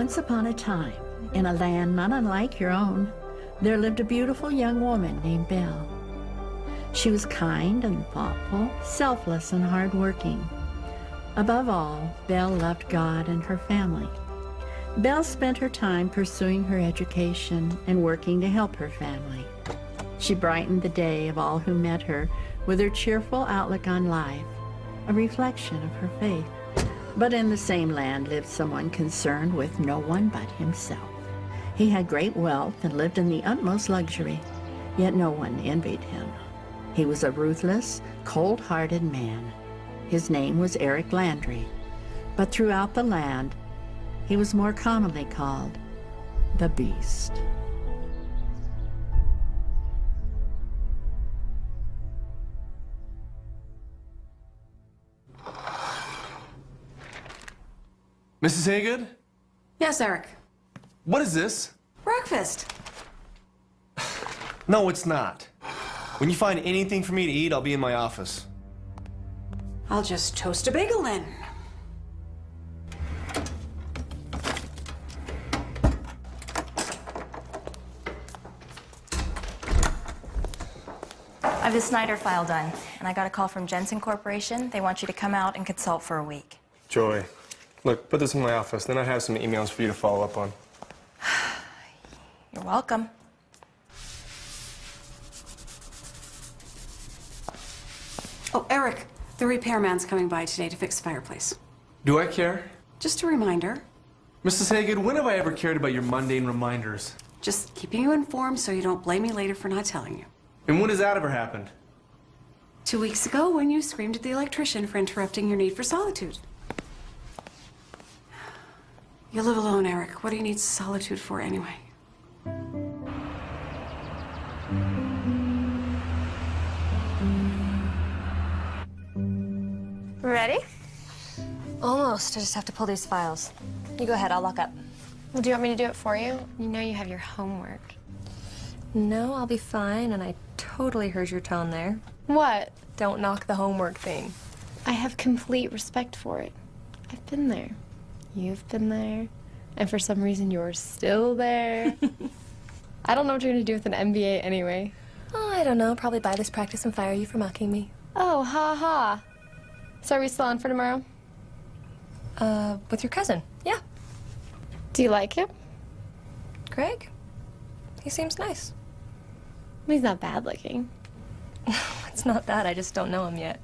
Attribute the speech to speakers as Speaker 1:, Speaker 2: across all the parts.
Speaker 1: Once upon a time, in a land not unlike your own, there lived a beautiful young woman named Belle. She was kind and thoughtful, selfless and hardworking. Above all, Belle loved God and her family. Belle spent her time pursuing her education and working to help her family. She brightened the day of all who met her with her cheerful outlook on life, a reflection of her faith. But in the same land lived someone concerned with no one but himself. He had great wealth and lived in the utmost luxury, yet no one envied him. He was a ruthless, cold-hearted man. His name was Eric Landry, but throughout the land, he was more commonly called the Beast.
Speaker 2: Mrs. Haygood?
Speaker 3: Yes, Eric.
Speaker 2: What is this?
Speaker 3: Breakfast.
Speaker 2: No, it's not. When you find anything for me to eat, I'll be in my office.
Speaker 3: I'll just toast a bagel then.
Speaker 4: I have the Snyder file done, and I got a call from Jensen Corporation. They want you to come out and consult for a week.
Speaker 5: Joy, look, put this in my office, then I have some emails for you to follow up on.
Speaker 4: You're welcome.
Speaker 3: Oh, Eric, the repairman's coming by today to fix the fireplace.
Speaker 2: Do I care?
Speaker 3: Just a reminder.
Speaker 2: Mrs. Haygood, when have I ever cared about your mundane reminders?
Speaker 3: Just keeping you informed so you don't blame me later for not telling you.
Speaker 2: And when has that ever happened?
Speaker 3: 2 weeks ago when you screamed at the electrician for interrupting your need for solitude. You live alone, Eric. What do you need solitude for anyway?
Speaker 4: Ready? Almost. I just have to pull these files. You go ahead. I'll lock up.
Speaker 6: Well, do you want me to do it for you? You know you have your homework.
Speaker 4: No, I'll be fine, and I totally heard your tone there.
Speaker 6: What?
Speaker 4: Don't knock the homework thing.
Speaker 6: I have complete respect for it. I've been there. You've been there. And for some reason, you're still there. I don't know what you're gonna do with an MBA anyway.
Speaker 4: Oh, I don't know. Probably buy this practice and fire you for mocking me.
Speaker 6: Oh, ha ha. So are we still on for tomorrow?
Speaker 4: With your cousin. Yeah.
Speaker 6: Do you like him?
Speaker 4: Greg? He seems nice.
Speaker 6: He's not bad looking.
Speaker 4: It's not that. I just don't know him yet.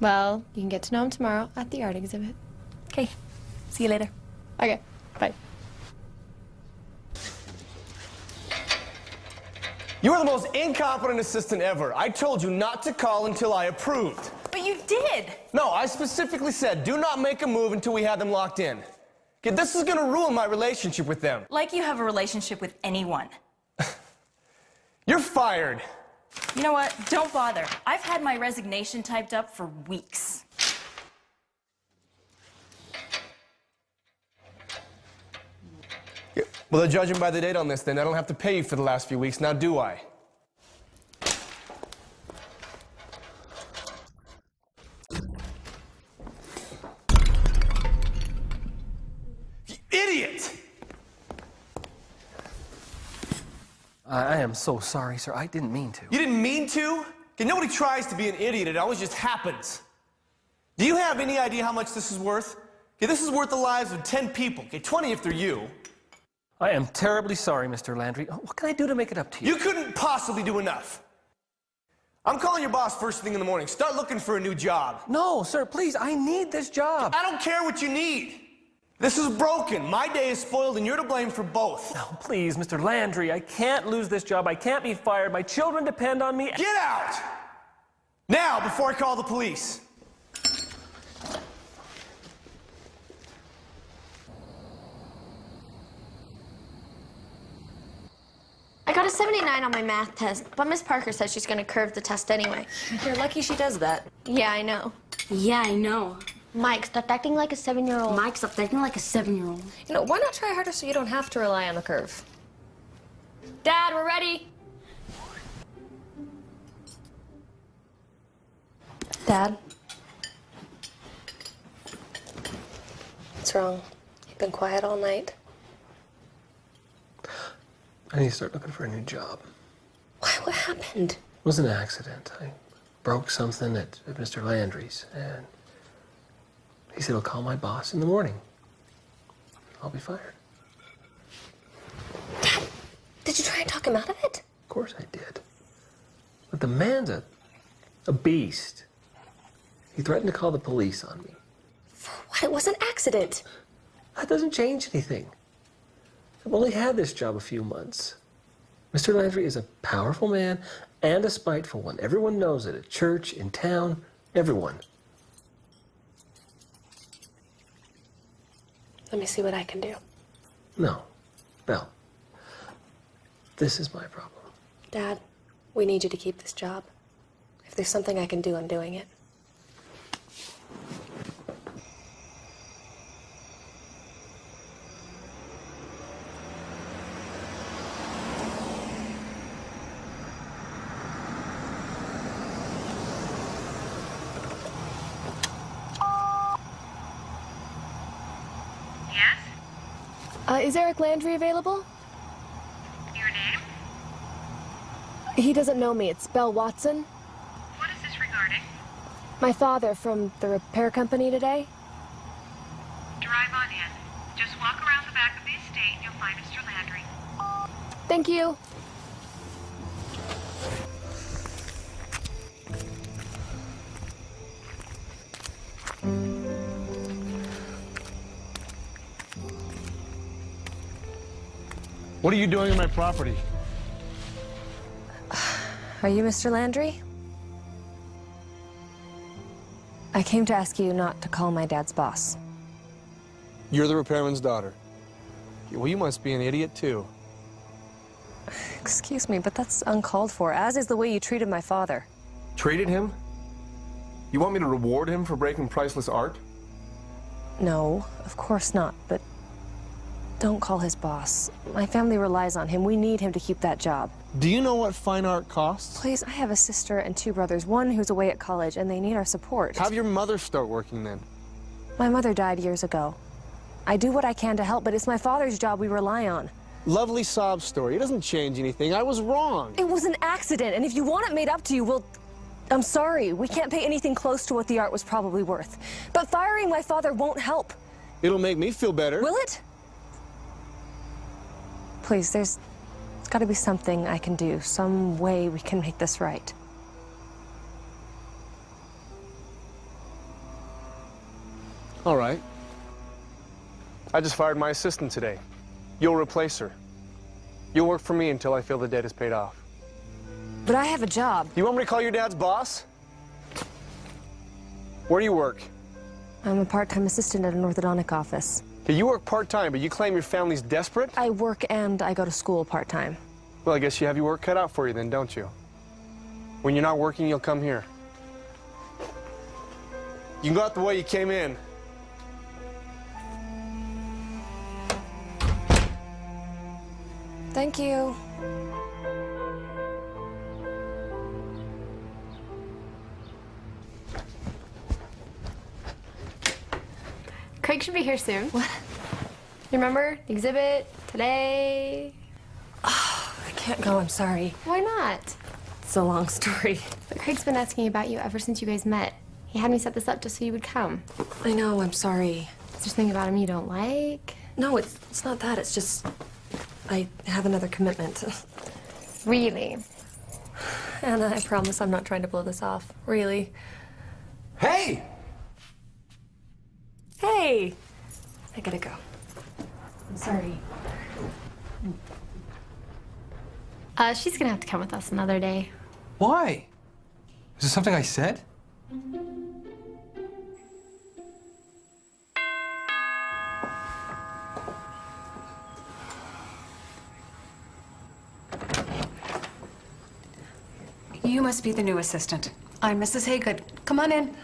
Speaker 6: Well, you can get to know him tomorrow at the art exhibit.
Speaker 4: Okay. See you later.
Speaker 6: Okay, bye.
Speaker 5: You are the most incompetent assistant ever. I told you not to call until I approved.
Speaker 4: But you did!
Speaker 5: No, I specifically said, do not make a move until we have them locked in. Okay, this is gonna ruin my relationship with them.
Speaker 4: Like you have a relationship with anyone.
Speaker 5: You're fired.
Speaker 4: You know what? Don't bother. I've had my resignation typed up for weeks.
Speaker 5: Yeah, well, judging by the date on this, then I don't have to pay you for the last few weeks, now do I? You idiot!
Speaker 7: I am so sorry, sir. I didn't mean to.
Speaker 5: You didn't mean to? Okay, nobody tries to be an idiot. It always just happens. Do you have any idea how much this is worth? Okay, this is worth the lives of 10 people. Okay, 20 if they're you.
Speaker 7: I am terribly sorry, Mr. Landry. What can I do to make it up to you?
Speaker 5: You couldn't possibly do enough. I'm calling your boss first thing in the morning. Start looking for a new job.
Speaker 7: No, sir, please. I need this job.
Speaker 5: I don't care what you need. This is broken. My day is spoiled, and you're to blame for both.
Speaker 7: Oh, please, Mr. Landry. I can't lose this job. I can't be fired. My children depend on me.
Speaker 5: Get out! Now, before I call the police.
Speaker 8: I got a 79 on my math test, but Miss Parker says she's gonna curve the test anyway.
Speaker 4: You're lucky she does that.
Speaker 8: Yeah, I know.
Speaker 9: Yeah, I know.
Speaker 8: Mike, stop acting like a 7-year-old.
Speaker 9: Mike, stop acting like a 7-year-old.
Speaker 4: You know, why not try harder so you don't have to rely on the curve? Dad, we're ready. Dad? What's wrong? You've been quiet all night.
Speaker 7: I need to start looking for a new job.
Speaker 6: Why? What happened?
Speaker 7: It was an accident. I broke something at Mr. Landry's, and he said he'll call my boss in the morning. I'll be fired.
Speaker 6: Dad, did you try and talk him out of it?
Speaker 7: Of course I did. But the man's a beast. He threatened to call the police on me.
Speaker 6: For what? It was an accident.
Speaker 7: That doesn't change anything. I've only had this job a few months. Mr. Landry is a powerful man and a spiteful one. Everyone knows it at church, in town, everyone.
Speaker 6: Let me see what I can do.
Speaker 7: No, Belle. This is my problem.
Speaker 6: Dad, we need you to keep this job. If there's something I can do, I'm doing it. Is Eric Landry available?
Speaker 10: Your name?
Speaker 6: He doesn't know me. It's Belle Watson.
Speaker 10: What is this regarding?
Speaker 6: My father from the repair company today.
Speaker 10: Drive on in. Just walk around the back of the estate and you'll find Mr. Landry.
Speaker 6: Thank you.
Speaker 5: What are you doing on my property?
Speaker 6: Are you Mr. Landry? I came to ask you not to call my dad's boss.
Speaker 5: You're the repairman's daughter. Well, you must be an idiot, too.
Speaker 6: Excuse me, but that's uncalled for, as is the way you treated my father.
Speaker 5: Treated him? You want me to reward him for breaking priceless art?
Speaker 6: No, of course not, but don't call his boss. My family relies on him. We need him to keep that job.
Speaker 5: Do you know what fine art costs?
Speaker 6: Please, I have a sister and two brothers, one who's away at college, and they need our support.
Speaker 5: Have your mother start working then.
Speaker 6: My mother died years ago. I do what I can to help, but it's my father's job we rely on.
Speaker 5: Lovely sob story. It doesn't change anything. I was wrong.
Speaker 6: It was an accident, and if you want it made up to you, well, I'm sorry. We can't pay anything close to what the art was probably worth. But firing my father won't help.
Speaker 5: It'll make me feel better.
Speaker 6: Will it? Please, there's got to be something I can do, some way we can make this right.
Speaker 5: All right. I just fired my assistant today. You'll replace her. You'll work for me until I feel the debt is paid off.
Speaker 6: But I have a job.
Speaker 5: You want me to call your dad's boss? Where do you work?
Speaker 6: I'm a part-time assistant at an orthodontic office.
Speaker 5: Okay, you work part-time, but you claim your family's desperate?
Speaker 6: I work and I go to school part-time.
Speaker 5: Well, I guess you have your work cut out for you then, don't you? When you're not working, you'll come here. You can go out the way you came in.
Speaker 6: Thank you.
Speaker 11: Craig should be here soon. What? You remember the exhibit today?
Speaker 6: Oh, I can't go, I'm sorry.
Speaker 11: Why not?
Speaker 6: It's a long story.
Speaker 11: But Craig's been asking about you ever since you guys met. He had me set this up just so you would come.
Speaker 6: I know, I'm sorry.
Speaker 11: Is there something about him you don't like?
Speaker 6: No, it's not that. It's just I have another commitment.
Speaker 11: Really?
Speaker 6: Anna, I promise I'm not trying to blow this off. Really.
Speaker 5: Hey!
Speaker 6: Hey! I gotta go. I'm sorry.
Speaker 11: She's gonna have to come with us another day.
Speaker 2: Why? Is this something I said?
Speaker 3: You must be the new assistant. I'm Mrs. Haygood. Come on in.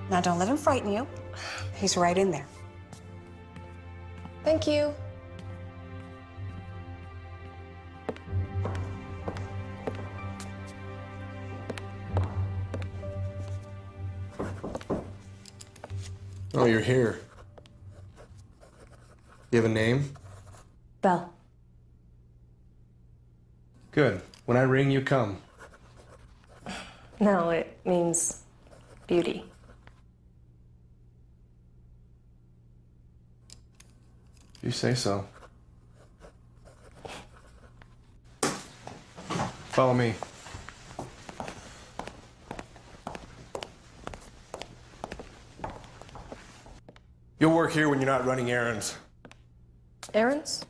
Speaker 3: Now, don't let him frighten you. He's right in there.
Speaker 6: Thank you.
Speaker 5: Oh, you're here. You have a name?
Speaker 4: Belle.
Speaker 5: Good. When I ring, you come.
Speaker 4: No, it means beauty.
Speaker 5: You say so. Follow me. You'll work here when you're not running errands.
Speaker 4: Errands?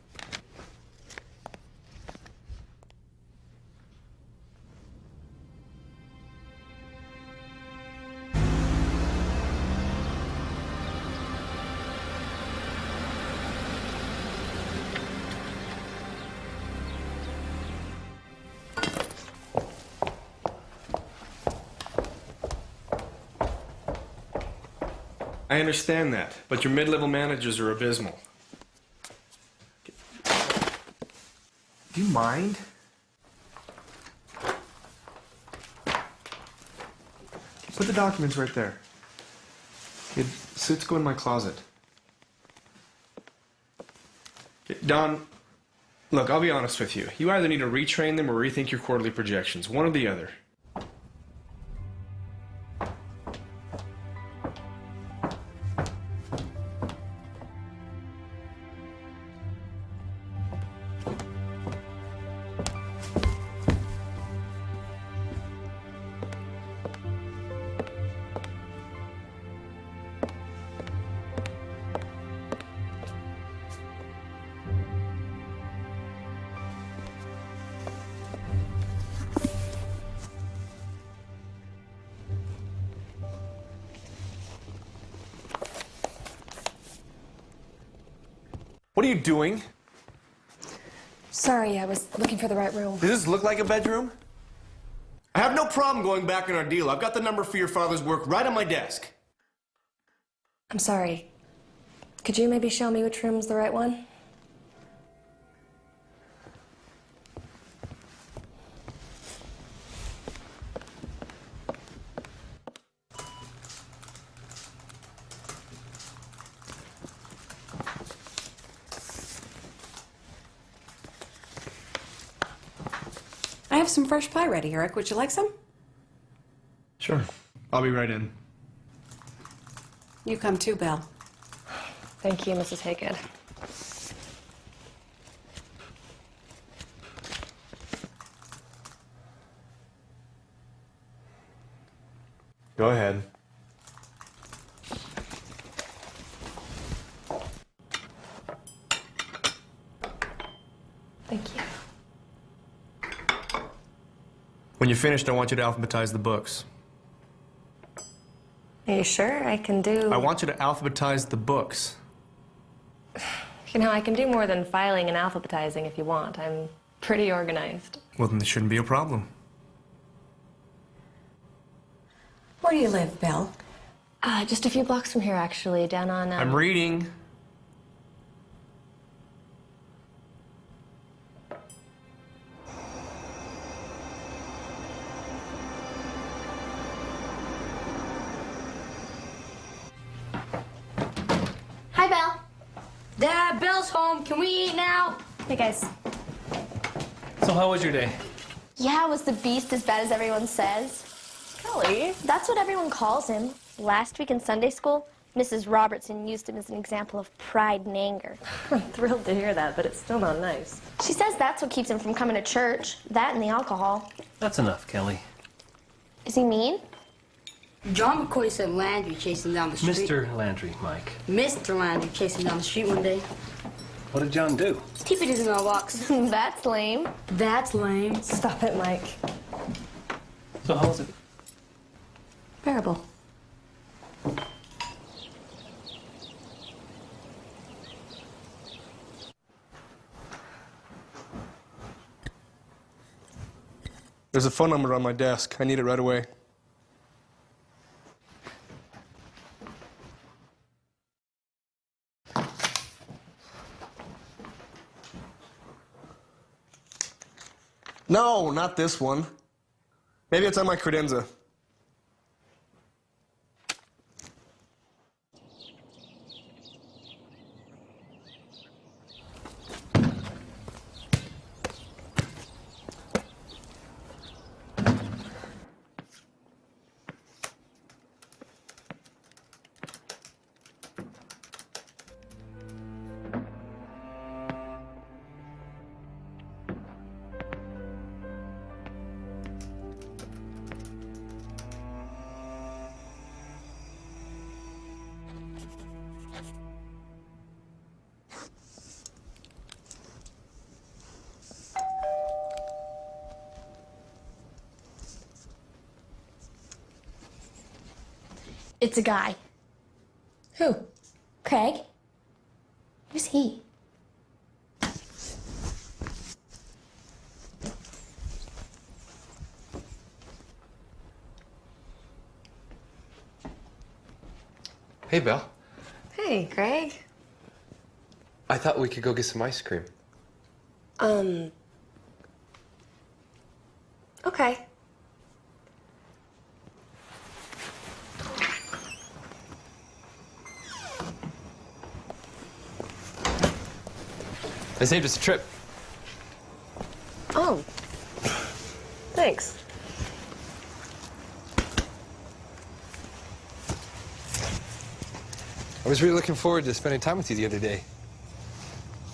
Speaker 5: I understand that, but your mid-level managers are abysmal. Do you mind? Put the documents right there. Okay, suits go in my closet. Okay, Don, look, I'll be honest with you. You either need to retrain them or rethink your quarterly projections. One or the other. What are you doing?
Speaker 4: Sorry, I was looking for the right room.
Speaker 5: Does this look like a bedroom? I have no problem going back on our deal. I've got the number for your father's work right on my desk.
Speaker 4: I'm sorry. Could you maybe show me which room's the right one?
Speaker 3: I have some fresh pie ready, Eric. Would you like some?
Speaker 5: Sure. I'll be right in.
Speaker 3: You come too, Belle.
Speaker 4: Thank you, Mrs. Haygood.
Speaker 5: Go ahead.
Speaker 4: Thank you.
Speaker 5: When you're finished, I want you to alphabetize the books.
Speaker 4: Are you sure I can do...
Speaker 5: I want you to alphabetize the books.
Speaker 4: You know, I can do more than filing and alphabetizing if you want. I'm pretty organized.
Speaker 5: Well, then there shouldn't be a problem.
Speaker 3: Where do you live, Belle?
Speaker 4: Just a few blocks from here, actually, down on...
Speaker 5: I'm reading.
Speaker 8: Hi, Belle.
Speaker 9: Dad, Belle's home. Can we eat now?
Speaker 4: Hey, guys.
Speaker 7: So how was your day?
Speaker 8: Yeah, was the beast as bad as everyone says?
Speaker 4: Kelly.
Speaker 8: That's what everyone calls him. Last week in Sunday school, Mrs. Robertson used him as an example of pride and anger.
Speaker 4: I'm thrilled to hear that, but it's still not nice.
Speaker 8: She says that's what keeps him from coming to church, that and the alcohol.
Speaker 7: That's enough, Kelly.
Speaker 8: Is he mean?
Speaker 9: John McCoy said Landry chasing down the street.
Speaker 7: Mr. Landry, Mike.
Speaker 9: Mr. Landry chasing down the street one day.
Speaker 7: What did John do?
Speaker 9: He put his mailbox.
Speaker 8: That's lame.
Speaker 9: That's lame.
Speaker 4: Stop it, Mike.
Speaker 7: So how was it?
Speaker 3: Bearable.
Speaker 5: There's a phone number on my desk. I need it right away. No, not this one. Maybe it's on my credenza.
Speaker 8: It's a guy.
Speaker 6: Who?
Speaker 8: Craig? Who's he?
Speaker 12: Hey, Belle.
Speaker 4: Hey, Greg.
Speaker 12: I thought we could go get some ice cream.
Speaker 4: Okay.
Speaker 12: I saved us a trip.
Speaker 4: Oh. Thanks.
Speaker 12: I was really looking forward to spending time with you the other day.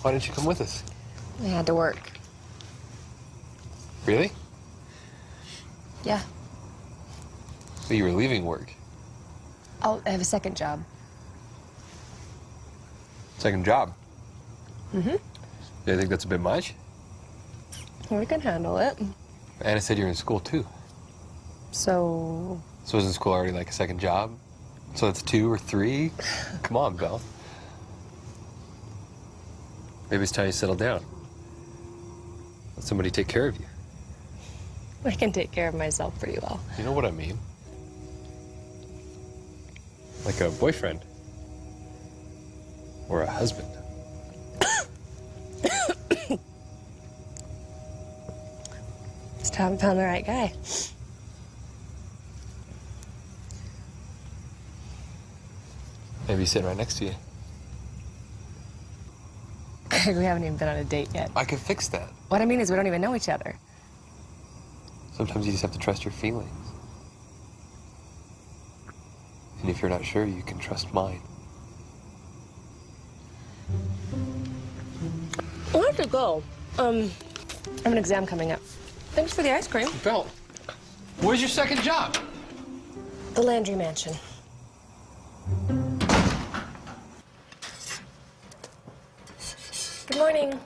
Speaker 12: Why didn't you come with us?
Speaker 6: I had to work.
Speaker 12: Really?
Speaker 6: Yeah.
Speaker 12: So you were leaving work.
Speaker 6: I have a second job.
Speaker 12: Second job.
Speaker 6: Mm-hmm.
Speaker 12: Do you think that's a bit much?
Speaker 6: We can handle it.
Speaker 12: Anna said you're in school too.
Speaker 6: So...
Speaker 12: So isn't school already like a second job? So that's 2 or 3? Come on, Belle. Maybe it's time you settle down. Let somebody take care of you.
Speaker 6: I can take care of myself pretty well.
Speaker 12: You know what I mean? Like a boyfriend. Or a husband.
Speaker 6: Just haven't found the right guy.
Speaker 12: Maybe he's sitting right next to you.
Speaker 6: We haven't even been on a date yet.
Speaker 12: I could fix that.
Speaker 6: What I mean is we don't even know each other.
Speaker 12: Sometimes you just have to trust your feelings. And if you're not sure, you can trust mine.
Speaker 6: I have to go. I have an exam coming up. Thanks for the ice cream.
Speaker 12: Belle, where's your second job?
Speaker 6: The Landry Mansion. Good morning.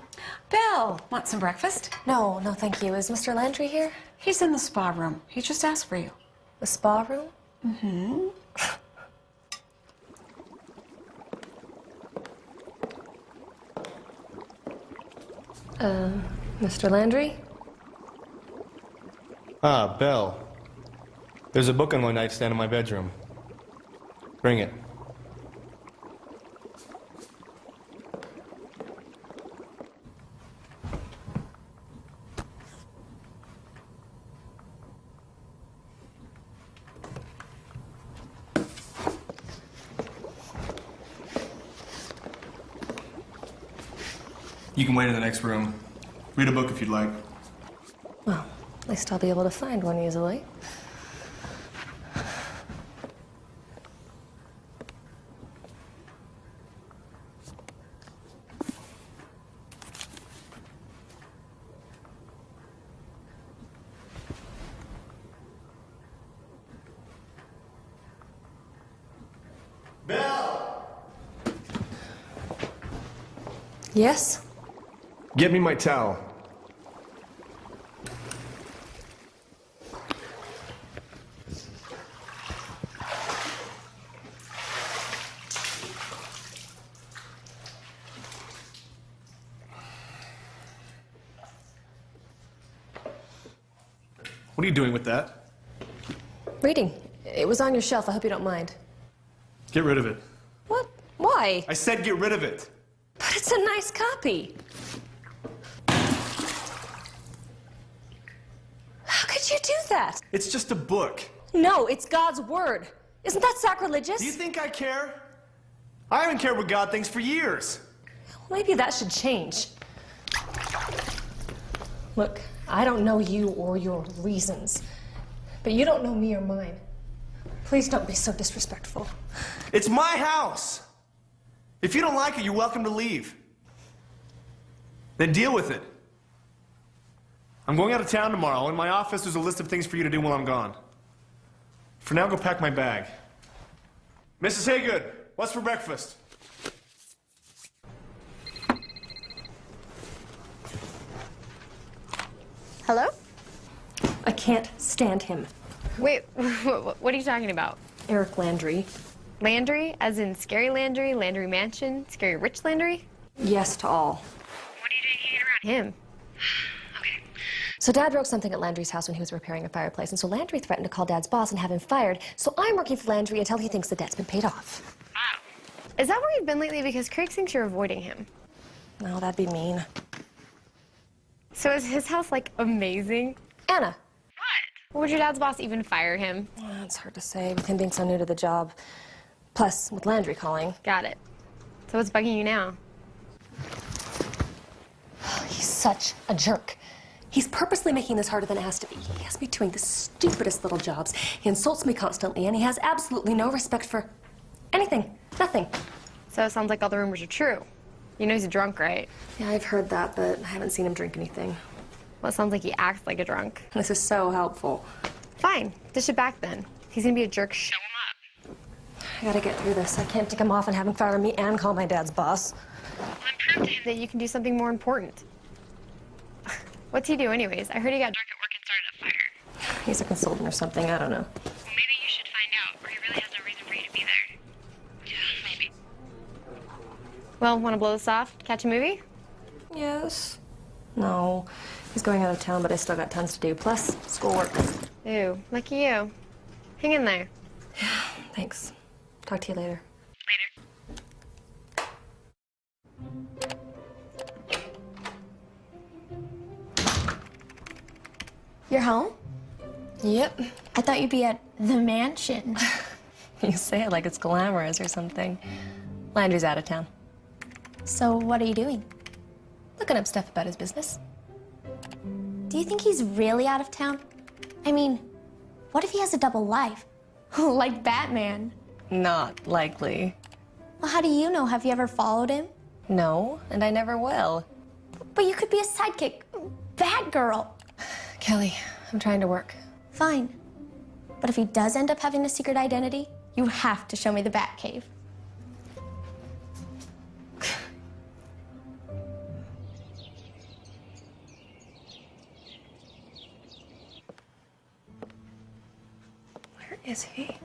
Speaker 3: Bill, want some breakfast?
Speaker 6: No, no, thank you. Is Mr. Landry here?
Speaker 3: He's in the spa room. He just asked for you.
Speaker 6: The spa room?
Speaker 3: Mm-hmm.
Speaker 6: Mr. Landry?
Speaker 2: Ah, Belle. There's a book on my nightstand in my bedroom. Bring it. You can wait in the next room. Read a book if you'd like.
Speaker 6: Well, at least I'll be able to find one easily.
Speaker 2: Belle!
Speaker 6: Yes?
Speaker 2: Get me my towel. What are you doing with that?
Speaker 6: Reading. It was on your shelf. I hope you don't mind.
Speaker 2: Get rid of it.
Speaker 6: What? Why?
Speaker 2: I said get rid of it.
Speaker 6: But it's a nice copy. How could you do that?
Speaker 2: It's just a book.
Speaker 6: No, it's God's word. Isn't that sacrilegious?
Speaker 2: Do you think I care? I haven't cared what God thinks for years.
Speaker 6: Maybe that should change. Look, I don't know you or your reasons, but you don't know me or mine. Please don't be so disrespectful.
Speaker 2: It's my house. If you don't like it, you're welcome to leave. Then deal with it. I'm going out of town tomorrow. In my office, there's a list of things for you to do while I'm gone. For now, go pack my bag. Mrs. Haygood, what's for breakfast?
Speaker 11: Hello?
Speaker 6: I can't stand him.
Speaker 11: Wait, what are you talking about?
Speaker 4: Eric Landry.
Speaker 11: Landry, as in Scary Landry, Landry Mansion, Scary Rich Landry?
Speaker 4: Yes to all.
Speaker 10: What are you doing hanging around?
Speaker 11: Him.
Speaker 10: Okay.
Speaker 4: So Dad broke something at Landry's house when he was repairing a fireplace, and so Landry threatened to call Dad's boss and have him fired. So I'm working for Landry until he thinks the debt's been paid off.
Speaker 11: Is that where you've been lately? Because Craig thinks you're avoiding him.
Speaker 4: No, that'd be mean.
Speaker 11: So is his house, like, amazing?
Speaker 4: Anna.
Speaker 11: Would your dad's boss even fire him?
Speaker 4: It's hard to say with him being so new to the job. Plus, with Landry calling.
Speaker 11: Got it. So what's bugging you now?
Speaker 4: He's such a jerk. He's purposely making this harder than it has to be. He has me doing the stupidest little jobs. He insults me constantly, and he has absolutely no respect for anything. Nothing.
Speaker 11: So it sounds like all the rumors are true. You know he's a drunk, right?
Speaker 4: Yeah, I've heard that, but I haven't seen him drink anything.
Speaker 11: Well, it sounds like he acts like a drunk.
Speaker 4: This is so helpful.
Speaker 11: Fine. Dish it back then. He's gonna be a jerk. Show him
Speaker 4: I gotta get through this. I can't take him off and have him fire me and call my dad's boss.
Speaker 11: up. That you can do something more important. What's he do anyways? I heard he got drunk at work and started a fire.
Speaker 4: He's a consultant or something. I don't know.
Speaker 10: Well, maybe you should find out, or he really has no reason for you to be there. Yeah, maybe.
Speaker 11: Well, want to blow this off? Catch a movie?
Speaker 4: Yes. No. He's going out of town, but I still got tons to do. Plus, schoolwork.
Speaker 11: Ooh, lucky you. Hang in there.
Speaker 4: Thanks. Talk to you later.
Speaker 8: You're home?
Speaker 4: Yep.
Speaker 8: I thought you'd be at the mansion.
Speaker 4: You say it like it's glamorous or something. Landry's out of town.
Speaker 8: So what are you doing?
Speaker 4: Looking up stuff about his business.
Speaker 8: Do you think he's really out of town? I mean, what if he has a double life? Like Batman.
Speaker 4: Not likely.
Speaker 8: Well, how do you know? Have you ever followed him?
Speaker 4: No, and I never will.
Speaker 8: But you could be a sidekick. Batgirl.
Speaker 4: Kelly, I'm trying to work.
Speaker 8: Fine. But if he does end up having a secret identity, you have to show me the Batcave.
Speaker 4: Where is he?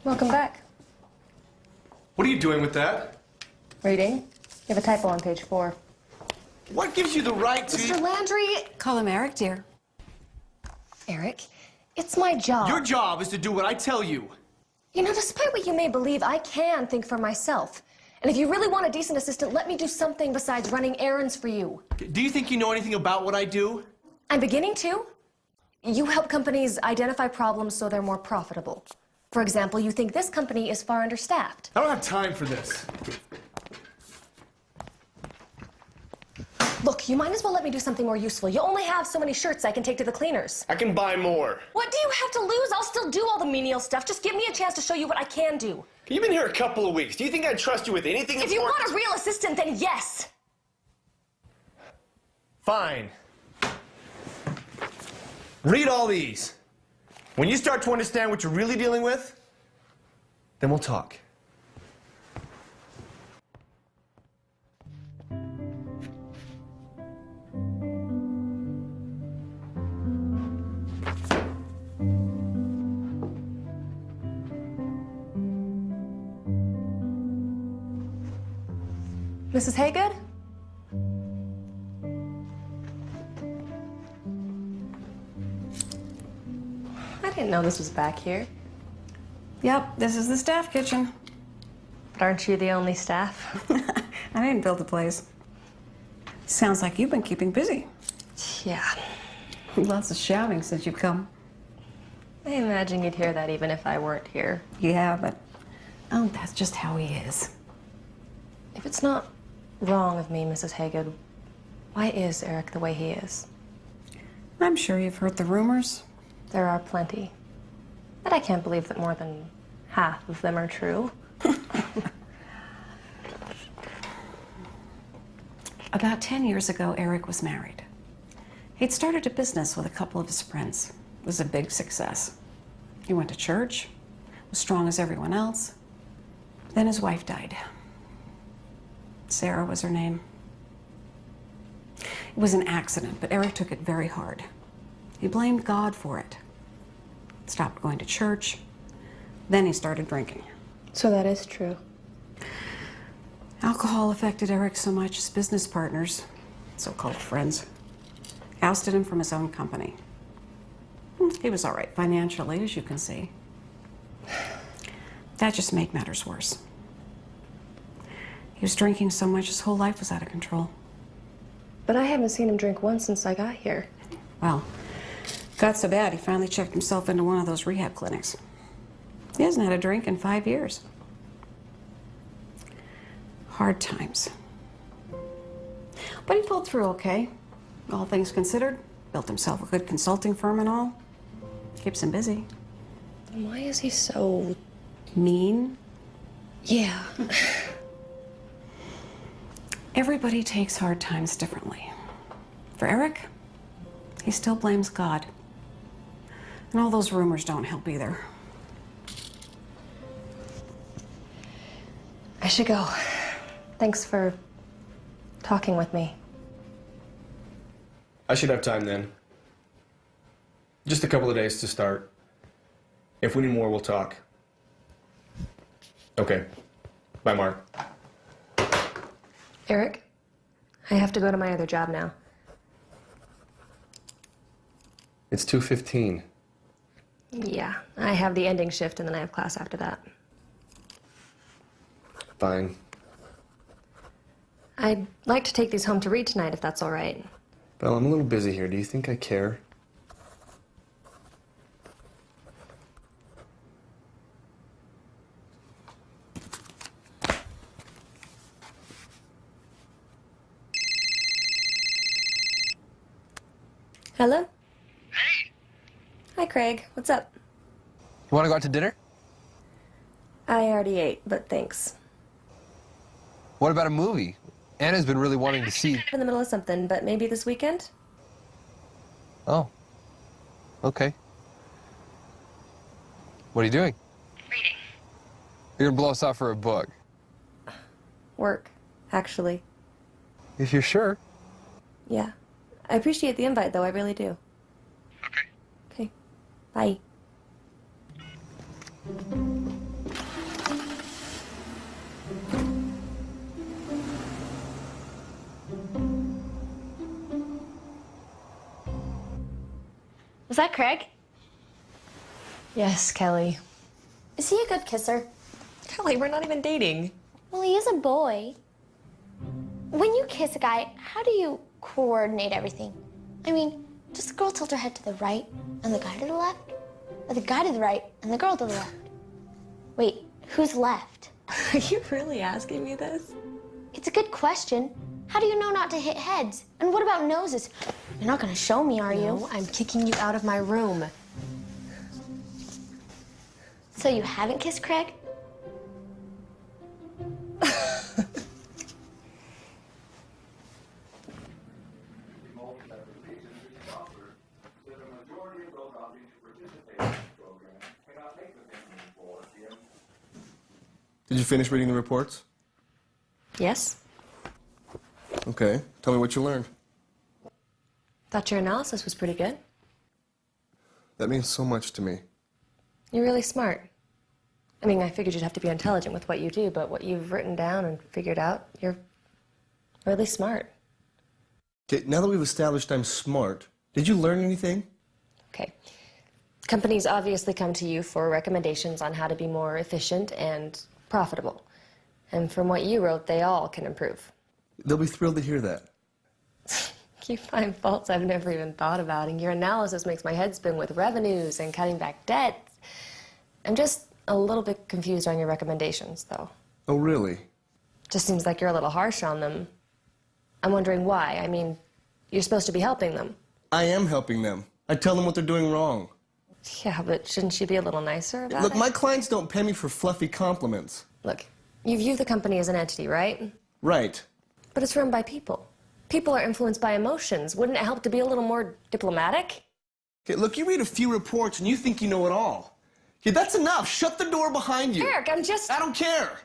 Speaker 4: Welcome back.
Speaker 2: What are you doing with that?
Speaker 4: Reading. You have a typo on page 4.
Speaker 2: What gives you the right to...
Speaker 3: Mr. Landry! Call him Eric, dear.
Speaker 4: Eric, it's my job.
Speaker 2: Your job is to do what I tell you.
Speaker 4: You know, despite what you may believe, I can think for myself. And if you really want a decent assistant, let me do something besides running errands for you.
Speaker 2: Do you think you know anything about what I do?
Speaker 4: I'm beginning to. You help companies identify problems so they're more profitable. For example, you think this company is far understaffed.
Speaker 2: I don't have time for this.
Speaker 4: Look, you might as well let me do something more useful. You only have so many shirts I can take to the cleaners.
Speaker 2: I can buy more.
Speaker 4: What do you have to lose? I'll still do all the menial stuff. Just give me a chance to show you what I can do.
Speaker 2: You've been here a couple of weeks. Do you think I'd trust you with anything
Speaker 4: If you want a real assistant, then yes.
Speaker 2: Fine. Read all these. When you start to understand what you're really dealing with, then we'll talk.
Speaker 4: Mrs. Haygood? I didn't know this was back here.
Speaker 3: Yep, this is the staff kitchen.
Speaker 4: But aren't you the only staff?
Speaker 3: I didn't build the place. Sounds like you've been keeping busy.
Speaker 4: Yeah.
Speaker 3: Lots of shouting since you've come.
Speaker 4: I imagine you'd hear that even if I weren't here.
Speaker 3: Yeah, but Oh, that's just how he is.
Speaker 4: If it's not wrong of me, Mrs. Hagood, why is Eric the way he is?
Speaker 3: I'm sure you've heard the rumors.
Speaker 4: There are plenty. But I can't believe that more than half of them are true.
Speaker 3: About 10 years ago, Eric was married. He'd started a business with a couple of his friends. It was a big success. He went to church, was strong as everyone else. Then his wife died. Sarah was her name. It was an accident, but Eric took it very hard. He blamed God for it. Stopped going to church. Then he started drinking.
Speaker 4: So that is true.
Speaker 3: Alcohol affected Eric so much his business partners, so-called friends, ousted him from his own company. He was all right financially, as you can see. That just made matters worse. He was drinking so much his whole life was out of control.
Speaker 4: But I haven't seen him drink once since I got here.
Speaker 3: Well, got so bad he finally checked himself into one of those rehab clinics. He hasn't had a drink in 5 years. Hard times. But he pulled through okay. All things considered, built himself a good consulting firm and all. Keeps him busy.
Speaker 4: Why is he so
Speaker 3: mean?
Speaker 4: Yeah.
Speaker 3: Everybody takes hard times differently. For Eric, he still blames God. And all those rumors don't help either.
Speaker 4: I should go. Thanks for talking with me.
Speaker 2: I should have time then. Just a couple of days to start. If we need more, we'll talk. Okay. Bye, Mark.
Speaker 4: Eric, I have to go to my other job now.
Speaker 2: It's 2:15.
Speaker 4: Yeah, I have the ending shift and then I have class after that.
Speaker 2: Fine.
Speaker 4: I'd like to take these home to read tonight if that's all right.
Speaker 2: Belle, I'm a little busy here. Do you think I care?
Speaker 4: Hello? Hey. Hi, Craig. What's up?
Speaker 12: You want to go out to dinner?
Speaker 4: I already ate, but thanks.
Speaker 12: What about a movie? Anna's been really wanting to see.
Speaker 4: I'm in the middle of something, but maybe this weekend?
Speaker 12: Oh. Okay. What are you doing?
Speaker 10: Reading.
Speaker 12: You're gonna blow us off for a book.
Speaker 4: Work, actually.
Speaker 12: If you're sure.
Speaker 4: Yeah. I appreciate the invite, though. I really do.
Speaker 10: Okay.
Speaker 4: Okay. Bye.
Speaker 8: Was that Craig?
Speaker 4: Yes, Kelly.
Speaker 8: Is he a good kisser?
Speaker 4: Kelly, we're not even dating.
Speaker 8: Well, he is a boy. When you kiss a guy, how do you coordinate everything? I mean, does the girl tilt her head to the right and the guy to the left? Or the guy to the right and the girl to the left? Wait, who's left?
Speaker 4: Are you really asking me this?
Speaker 8: It's a good question. How do you know not to hit heads? And what about noses? You're not gonna show me, are you?
Speaker 4: No, I'm kicking you out of my room.
Speaker 8: So you haven't kissed Craig?
Speaker 2: Did you finish reading the reports?
Speaker 4: Yes?
Speaker 2: Okay. Tell me what you learned.
Speaker 4: Thought your analysis was pretty good.
Speaker 2: That means so much to me.
Speaker 4: You're really smart. I mean, I figured you'd have to be intelligent with what you do, but what you've written down and figured out, you're really smart.
Speaker 2: Okay, now that we've established I'm smart, did you learn anything?
Speaker 4: Okay. Companies obviously come to you for recommendations on how to be more efficient and profitable. And from what you wrote, they all can improve.
Speaker 2: They'll be thrilled to hear that.
Speaker 4: You find faults I've never even thought about, and your analysis makes my head spin with revenues and cutting back debts. I'm just a little bit confused on your recommendations, though.
Speaker 5: Oh, really?
Speaker 4: Just seems like you're a little harsh on them. I'm wondering why. I mean, you're supposed to be helping them.
Speaker 5: I am helping them. I tell them what they're doing wrong.
Speaker 4: Yeah, but shouldn't you be a little nicer about
Speaker 5: Look,
Speaker 4: it?
Speaker 5: my clients don't pay me for fluffy compliments.
Speaker 4: Look, you view the company as an entity, right?
Speaker 5: Right.
Speaker 4: But it's run by people. People are influenced by emotions. Wouldn't it help to be a little more diplomatic?
Speaker 5: Okay, look, you read a few reports and you think you know it all. Okay, that's enough. Shut the door behind you.
Speaker 4: Eric, I'm just...
Speaker 5: I don't care.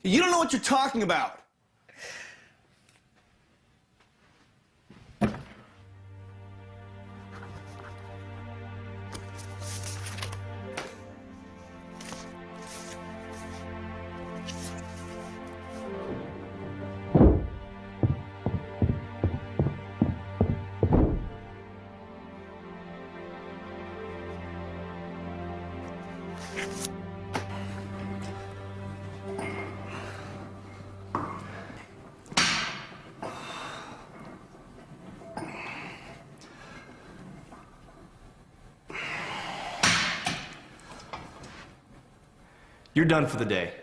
Speaker 5: You don't know what you're talking about.
Speaker 2: You're done for the day.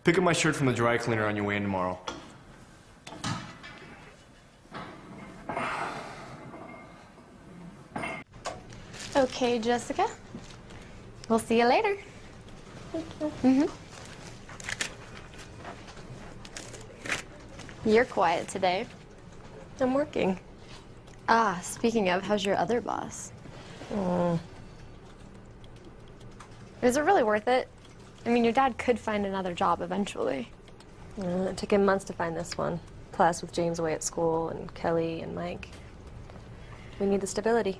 Speaker 2: Pick up my shirt from the dry cleaner on your way in tomorrow.
Speaker 11: Okay, Jessica. We'll see you later. You're quiet today.
Speaker 4: I'm working.
Speaker 11: Ah, speaking of, how's your other boss? Is it really worth it? I mean, your dad could find another job eventually.
Speaker 4: It took him months to find this one. Plus, with James away at school and Kelly and Mike. We need the stability.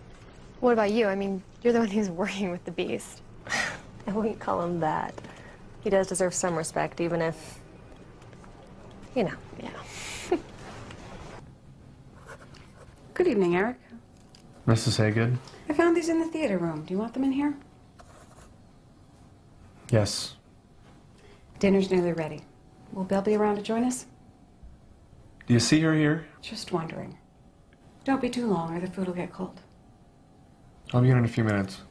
Speaker 11: What about you? I mean, you're the one who's working with the beast.
Speaker 4: I wouldn't call him that. He does deserve some respect, even if, you know.
Speaker 11: Yeah.
Speaker 3: Good evening, Eric.
Speaker 2: Mrs. Haygood?
Speaker 3: I found these in the theater room. Do you want them in here?
Speaker 2: Yes.
Speaker 3: Dinner's nearly ready. Will Belle be around to join us?
Speaker 2: Do you see her here?
Speaker 3: Just wondering. Don't be too long or the food will get cold.
Speaker 2: I'll be in a few minutes.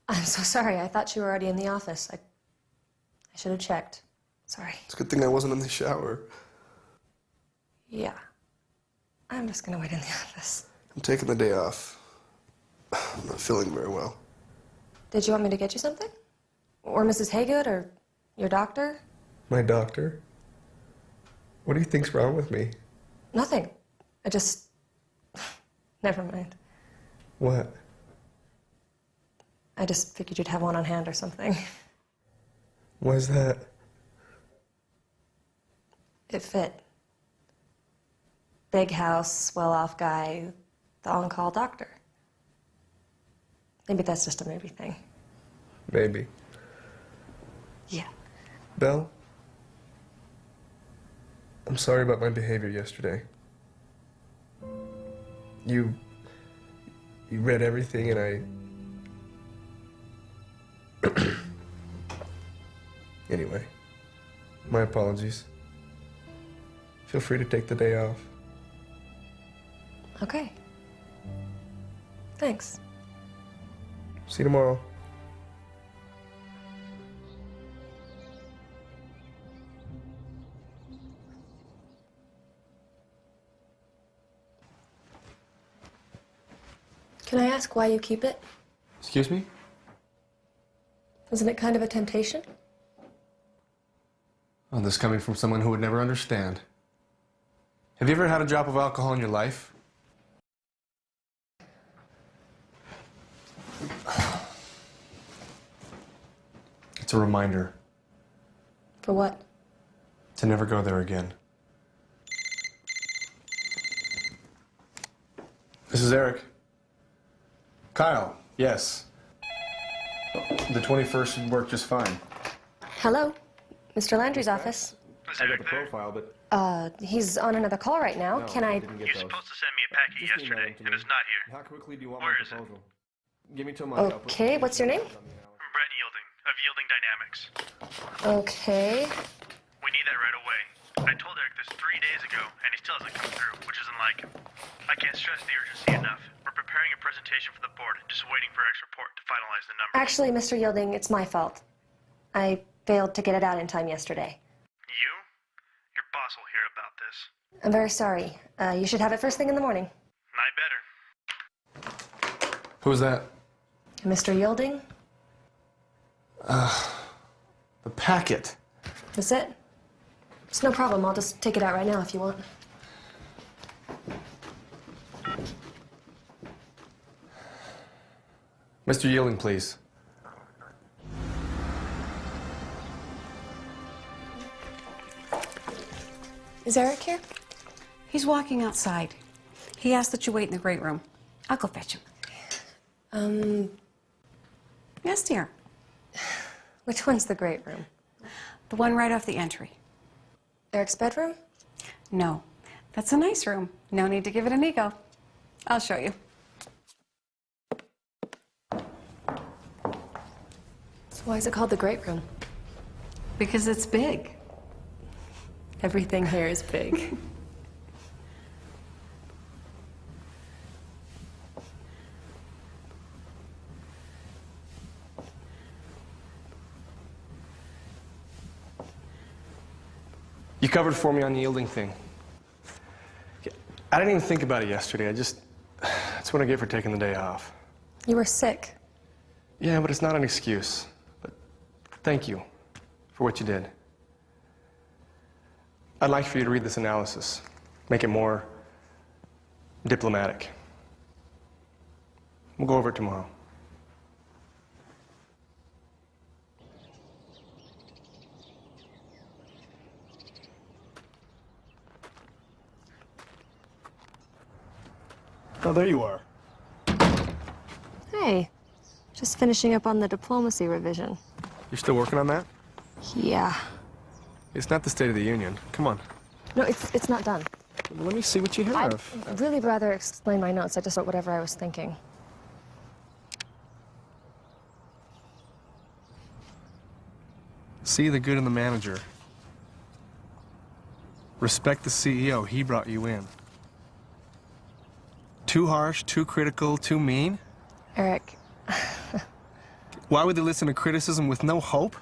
Speaker 4: I'm so sorry. I thought you were already in the office. I should have checked. Sorry.
Speaker 5: It's a good thing I wasn't in the shower.
Speaker 4: Yeah. I'm just gonna wait in the office.
Speaker 5: I'm taking the day off. I'm not feeling very well.
Speaker 4: Did you want me to get you something? Or Mrs. Haygood, or your doctor?
Speaker 5: My doctor? What do you think's wrong with me?
Speaker 4: Nothing. I just... Never mind.
Speaker 5: What?
Speaker 4: I just figured you'd have one on hand or something.
Speaker 5: Why's that?
Speaker 4: It fit. Big house, well-off guy, the on-call doctor. Maybe that's just a maybe thing.
Speaker 5: Maybe.
Speaker 4: Yeah.
Speaker 5: Belle? I'm sorry about my behavior yesterday. You read everything and I... Anyway, my apologies. Feel free to take the day off.
Speaker 4: Okay. Thanks.
Speaker 5: See you tomorrow.
Speaker 4: Can I ask why you keep it?
Speaker 2: Excuse me?
Speaker 4: Isn't it kind of a temptation?
Speaker 2: Oh, this coming from someone who would never understand. Have you ever had a drop of alcohol in your life? It's a reminder
Speaker 4: For what?
Speaker 2: to never go there again. This is Eric. Kyle, yes. The 21st would work just fine.
Speaker 4: Hello, Mr. Landry's office.
Speaker 2: I got the profile, but
Speaker 4: He's on another call right now.
Speaker 2: no,
Speaker 4: Can I?
Speaker 2: didn't get
Speaker 13: You're
Speaker 2: those.
Speaker 13: supposed to send me a packet
Speaker 2: Just email
Speaker 13: yesterday,
Speaker 2: them to
Speaker 13: and
Speaker 2: me.
Speaker 13: it's not here.
Speaker 2: How quickly do you want
Speaker 13: Where
Speaker 2: my
Speaker 13: is it?
Speaker 2: proposal? Give me till Monday. I'll put
Speaker 4: Okay,
Speaker 2: some
Speaker 4: what's your name?
Speaker 13: From Brett Yielding, of Yielding Dynamics.
Speaker 4: Okay.
Speaker 13: We need that right away. I told Eric this 3 days ago, and he still hasn't come through, which isn't like him. I can't stress the urgency enough. We're preparing a presentation for the board, just waiting for Eric's report to finalize the numbers.
Speaker 4: Actually, Mr. Yielding, it's my fault. I failed to get it out in time yesterday.
Speaker 13: You? Your boss will hear about this.
Speaker 4: I'm very sorry. You should have it first thing in the morning.
Speaker 13: I better.
Speaker 2: Who's that?
Speaker 4: Mr. Yielding,
Speaker 2: The packet.
Speaker 4: that's it. It's no problem. I'll just take it out right now if you want.
Speaker 2: Mr. Yielding, please.
Speaker 4: Is Eric here?
Speaker 3: He's walking outside. He asked that you wait in the great room. I'll go fetch him. Yes, dear.
Speaker 4: Which one's the great room?
Speaker 3: The one right off the entry.
Speaker 4: Eric's bedroom?
Speaker 3: No, that's a nice room. No need to give it an ego. I'll show you.
Speaker 4: So why is it called the great room?
Speaker 3: Because it's big.
Speaker 4: Everything here is big.
Speaker 2: You covered for me on the Yielding thing. I didn't even think about it yesterday. That's what I get for taking the day off.
Speaker 4: You were sick.
Speaker 2: Yeah, but it's not an excuse. But thank you for what you did. I'd like for you to read this analysis, make it more diplomatic. We'll go over it tomorrow. Oh, there you are.
Speaker 6: Hey, just finishing up on the diplomacy revision.
Speaker 2: You're still working on that?
Speaker 6: Yeah.
Speaker 2: It's not the State of the Union. Come on.
Speaker 6: No, it's not done.
Speaker 2: Let me see what you have.
Speaker 6: I'd really rather explain my notes. I just wrote whatever I was thinking.
Speaker 2: See the good in the manager. Respect the CEO. He brought you in. Too harsh, too critical, too mean?
Speaker 6: Eric,
Speaker 2: Why would they listen to criticism with no hope?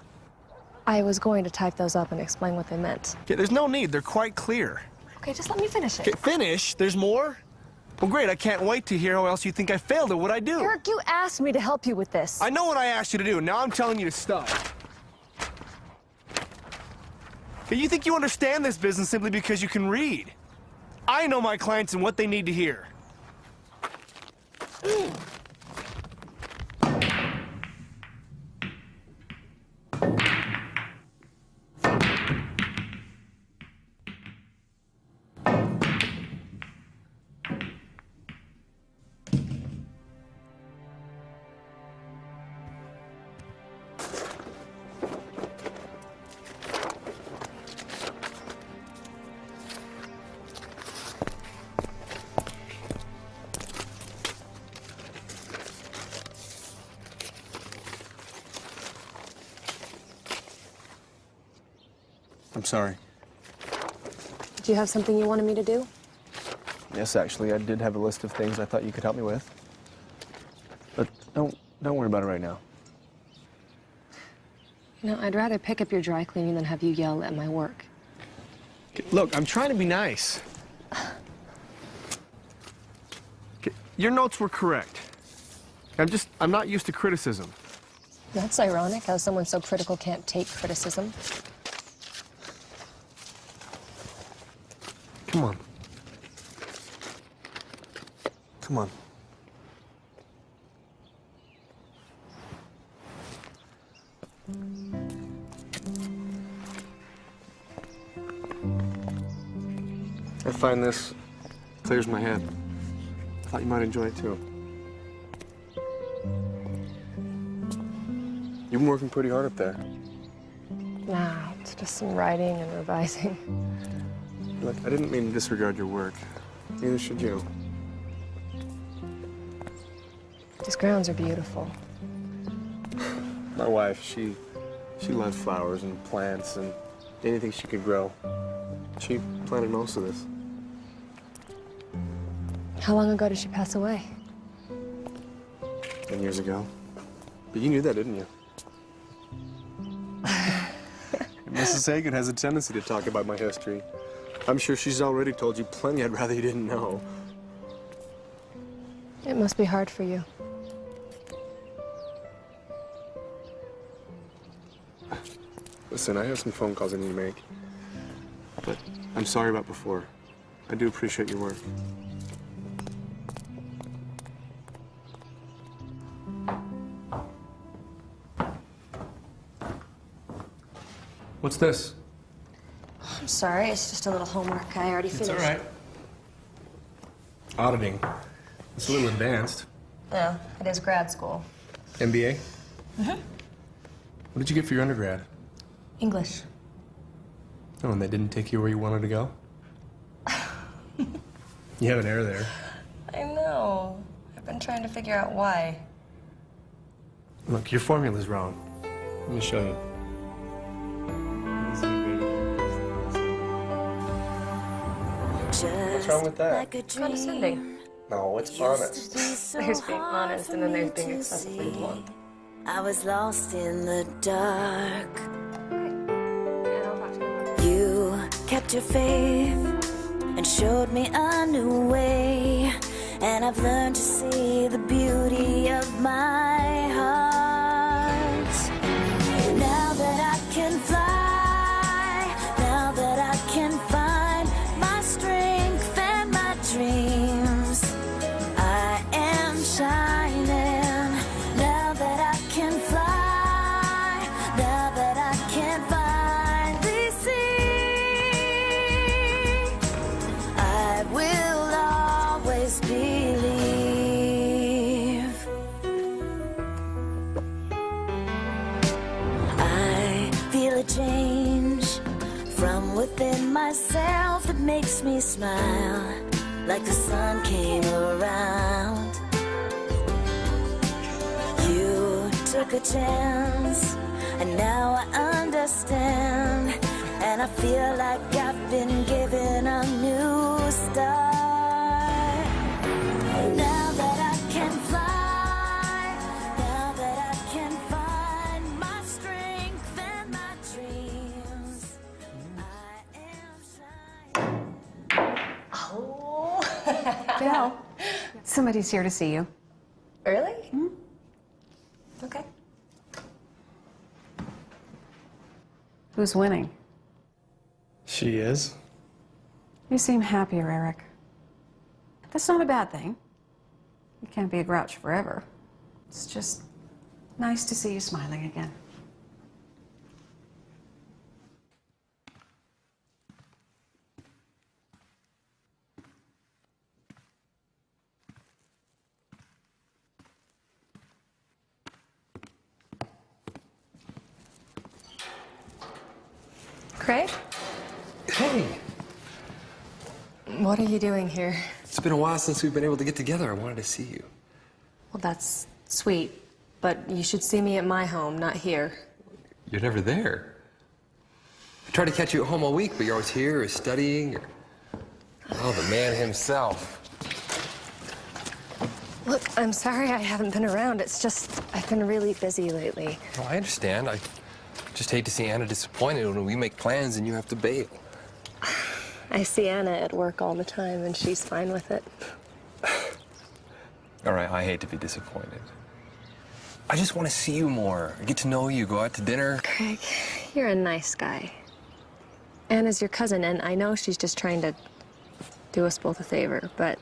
Speaker 6: I was going to type those up and explain what they meant.
Speaker 2: Okay, there's no need. They're quite clear.
Speaker 6: Okay, just let me finish it.
Speaker 2: Okay, finish? There's more? Well, great. I can't wait to hear how else you think I failed at what I do.
Speaker 6: Eric, you asked me to help you with this.
Speaker 2: I know what I asked you to do. Now I'm telling you to stop. Okay, you think you understand this business simply because you can read. I know my clients and what they need to hear. I'm sorry.
Speaker 6: Do you have something you wanted me to do?
Speaker 2: Yes, actually, I did have a list of things I thought you could help me with. But don't worry about it right now.
Speaker 6: No, I'd rather pick up your dry cleaning than have you yell at my work.
Speaker 2: Okay, look, I'm trying to be nice. Okay, your notes were correct. I'm not used to criticism.
Speaker 6: That's ironic, how someone so critical can't take criticism.
Speaker 2: Come on. Come on. I find this clears my head. thought you might enjoy it too. You've been working pretty hard up there.
Speaker 6: Nah, it's just some writing and revising.
Speaker 2: Look, I didn't mean to disregard your work. Neither should you.
Speaker 6: These grounds are beautiful.
Speaker 2: My wife, she loves flowers and plants and anything she could grow. She planted most of this.
Speaker 6: How long ago did she pass away?
Speaker 2: 10 years ago. But you knew that, didn't you? Mrs. Hagen has a tendency to talk about my history. I'm sure she's already told you plenty I'd rather you didn't know.
Speaker 6: It must be hard for you.
Speaker 2: Listen, I have some phone calls I need to make. But I'm sorry about before. I do appreciate your work. What's this?
Speaker 4: I'm sorry, it's just a little homework. I already finished.
Speaker 2: It's all right. Auditing. It's a little advanced.
Speaker 4: No, it is grad school.
Speaker 2: MBA?
Speaker 4: Mm-hmm.
Speaker 2: What did you get for your undergrad?
Speaker 4: English.
Speaker 2: Oh, and they didn't take you where you wanted to go? You have an error there.
Speaker 4: I know. I've been trying to figure out why.
Speaker 2: Look, your formula's wrong. Let me show you. What's wrong with that?
Speaker 4: Condescending.
Speaker 2: No, it's honest.
Speaker 6: There's being honest and then there's being excessively blunt.
Speaker 14: I was lost in the dark. You kept your faith and showed me a new way. And I've learned to see the beauty of my heart. Now that I can fly, now that I can find my strength and my dreams, I am shining. Now that I can fly, now that I can finally see, I will always believe. I feel a change from within myself that makes me smile, like the sun came around. You took a chance, and now I understand, and I feel like I've been given a new start. Now that I can fly, now that I can find my strength and my dreams, I am shining.
Speaker 4: Oh.
Speaker 3: Bill, somebody's here to see you.
Speaker 4: Really? Okay.
Speaker 3: Who's winning?
Speaker 2: She is?
Speaker 3: You seem happier, Eric. That's not a bad thing. You can't be a grouch forever. It's just nice to see you smiling again.
Speaker 6: Craig?
Speaker 12: Hey!
Speaker 6: What are you doing here?
Speaker 12: It's been a while since we've been able to get together. I wanted to see you.
Speaker 6: Well, that's sweet, but you should see me at my home, not here.
Speaker 12: You're never there. I try to catch you at home all week, but you're always here or studying. Oh, the man himself.
Speaker 6: Look, I'm sorry I haven't been around. It's just, I've been really busy lately.
Speaker 12: Oh, I understand. I just hate to see Anna disappointed when we make plans and you have to bail.
Speaker 6: I see Anna at work all the time, and she's fine with it.
Speaker 12: All right, I hate to be disappointed. I just want to see you more, get to know you, go out to dinner.
Speaker 6: Craig, you're a nice guy. Anna's your cousin, and I know she's just trying to do us both a favor, but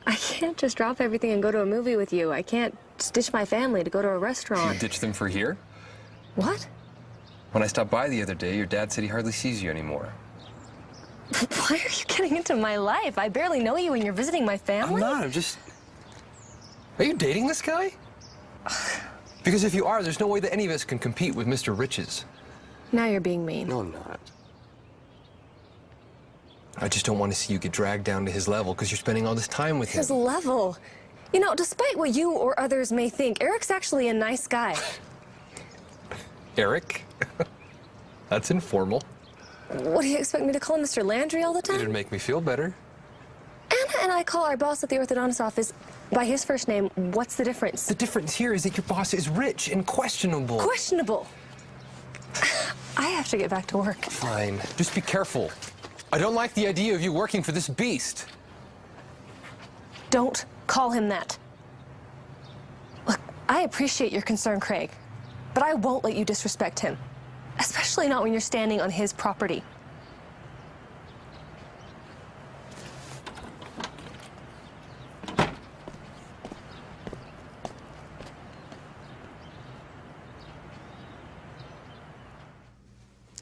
Speaker 6: I can't just drop everything and go to a movie with you. I can't ditch my family to go to a restaurant.
Speaker 12: You ditch them for here?
Speaker 6: What?
Speaker 12: When I stopped by the other day, your dad said he hardly sees you anymore.
Speaker 4: Why are you getting into my life? I barely know you and you're visiting my family.
Speaker 12: I'm not. I'm just... Are you dating this guy? Because if you are, there's no way that any of us can compete with Mr. Riches.
Speaker 6: Now you're being mean.
Speaker 12: No, I'm not. I just don't want to see you get dragged down to his level because you're spending all this time with him.
Speaker 4: His level. You know, despite what you or others may think, Eric's actually a nice guy.
Speaker 12: Eric? That's informal.
Speaker 4: What do you expect me to call him, Mr. Landry, all the time?
Speaker 12: It'd make me feel better.
Speaker 4: Anna and I call our boss at the orthodontist office by his first name. What's the difference?
Speaker 12: The difference here is that your boss is rich and questionable.
Speaker 4: Questionable. I have to get back to work.
Speaker 12: Fine. Just be careful. I don't like the idea of you working for this beast.
Speaker 4: Don't call him that. Look, I appreciate your concern, Craig, but I won't let you disrespect him, especially not when you're standing on his property.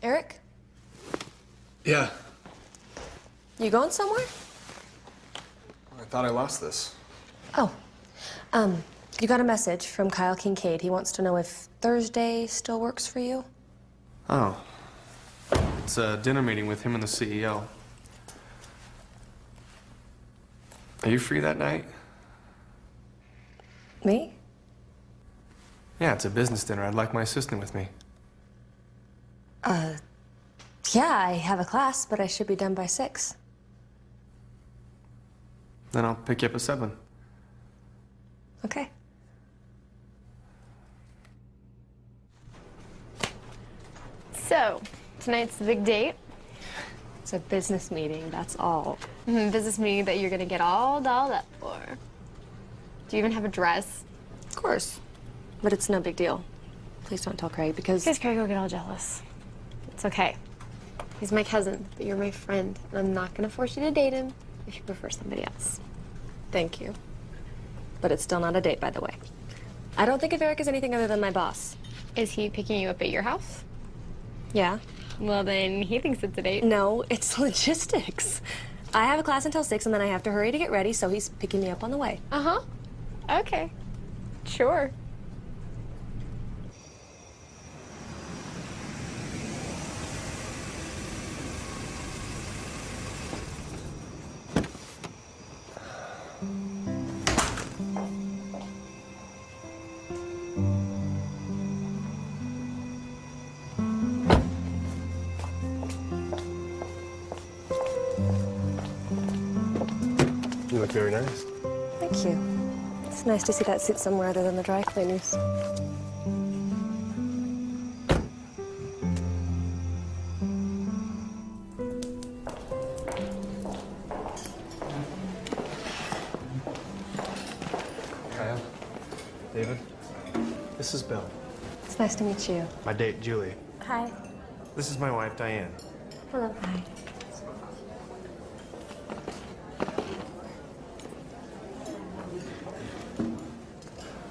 Speaker 4: Eric,
Speaker 2: Yeah.
Speaker 4: you going somewhere?
Speaker 2: I thought I lost this.
Speaker 4: Oh, you got a message from Kyle Kincaid. He wants to know if Thursday still works for you.
Speaker 2: Oh. It's a dinner meeting with him and the CEO. Are you free that night?
Speaker 4: Me?
Speaker 2: Yeah, it's a business dinner. I'd like my assistant with me.
Speaker 4: Yeah, I have a class, but I should be done by 6.
Speaker 2: Then I'll pick you up at 7.
Speaker 4: Okay.
Speaker 11: So, tonight's the big date.
Speaker 6: It's a business meeting, that's all.
Speaker 11: Business meeting that you're gonna get all dolled up for. Do you even have a dress?
Speaker 6: Of course. But it's no big deal. Please don't tell Craig because...
Speaker 11: Because Craig will get all jealous. It's okay. He's my cousin, but you're my friend, and I'm not gonna force you to date him if you prefer somebody else.
Speaker 6: Thank you. But it's still not a date, by the way. I don't think of Eric as anything other than my boss.
Speaker 11: Is he picking you up at your house?
Speaker 6: Yeah.
Speaker 11: Well, then he thinks it's a date.
Speaker 6: No, it's logistics. I have a class until 6 and then I have to hurry to get ready, so he's picking me up on the way.
Speaker 11: Uh-huh. Okay. Sure.
Speaker 2: You look very nice.
Speaker 4: Thank you. It's nice to see that suit somewhere other than the dry cleaners.
Speaker 2: Kyle. David. This is Bill.
Speaker 4: It's nice to meet you.
Speaker 2: My date, Julie.
Speaker 4: Hi.
Speaker 2: This is my wife, Diane.
Speaker 4: Hello. Hi.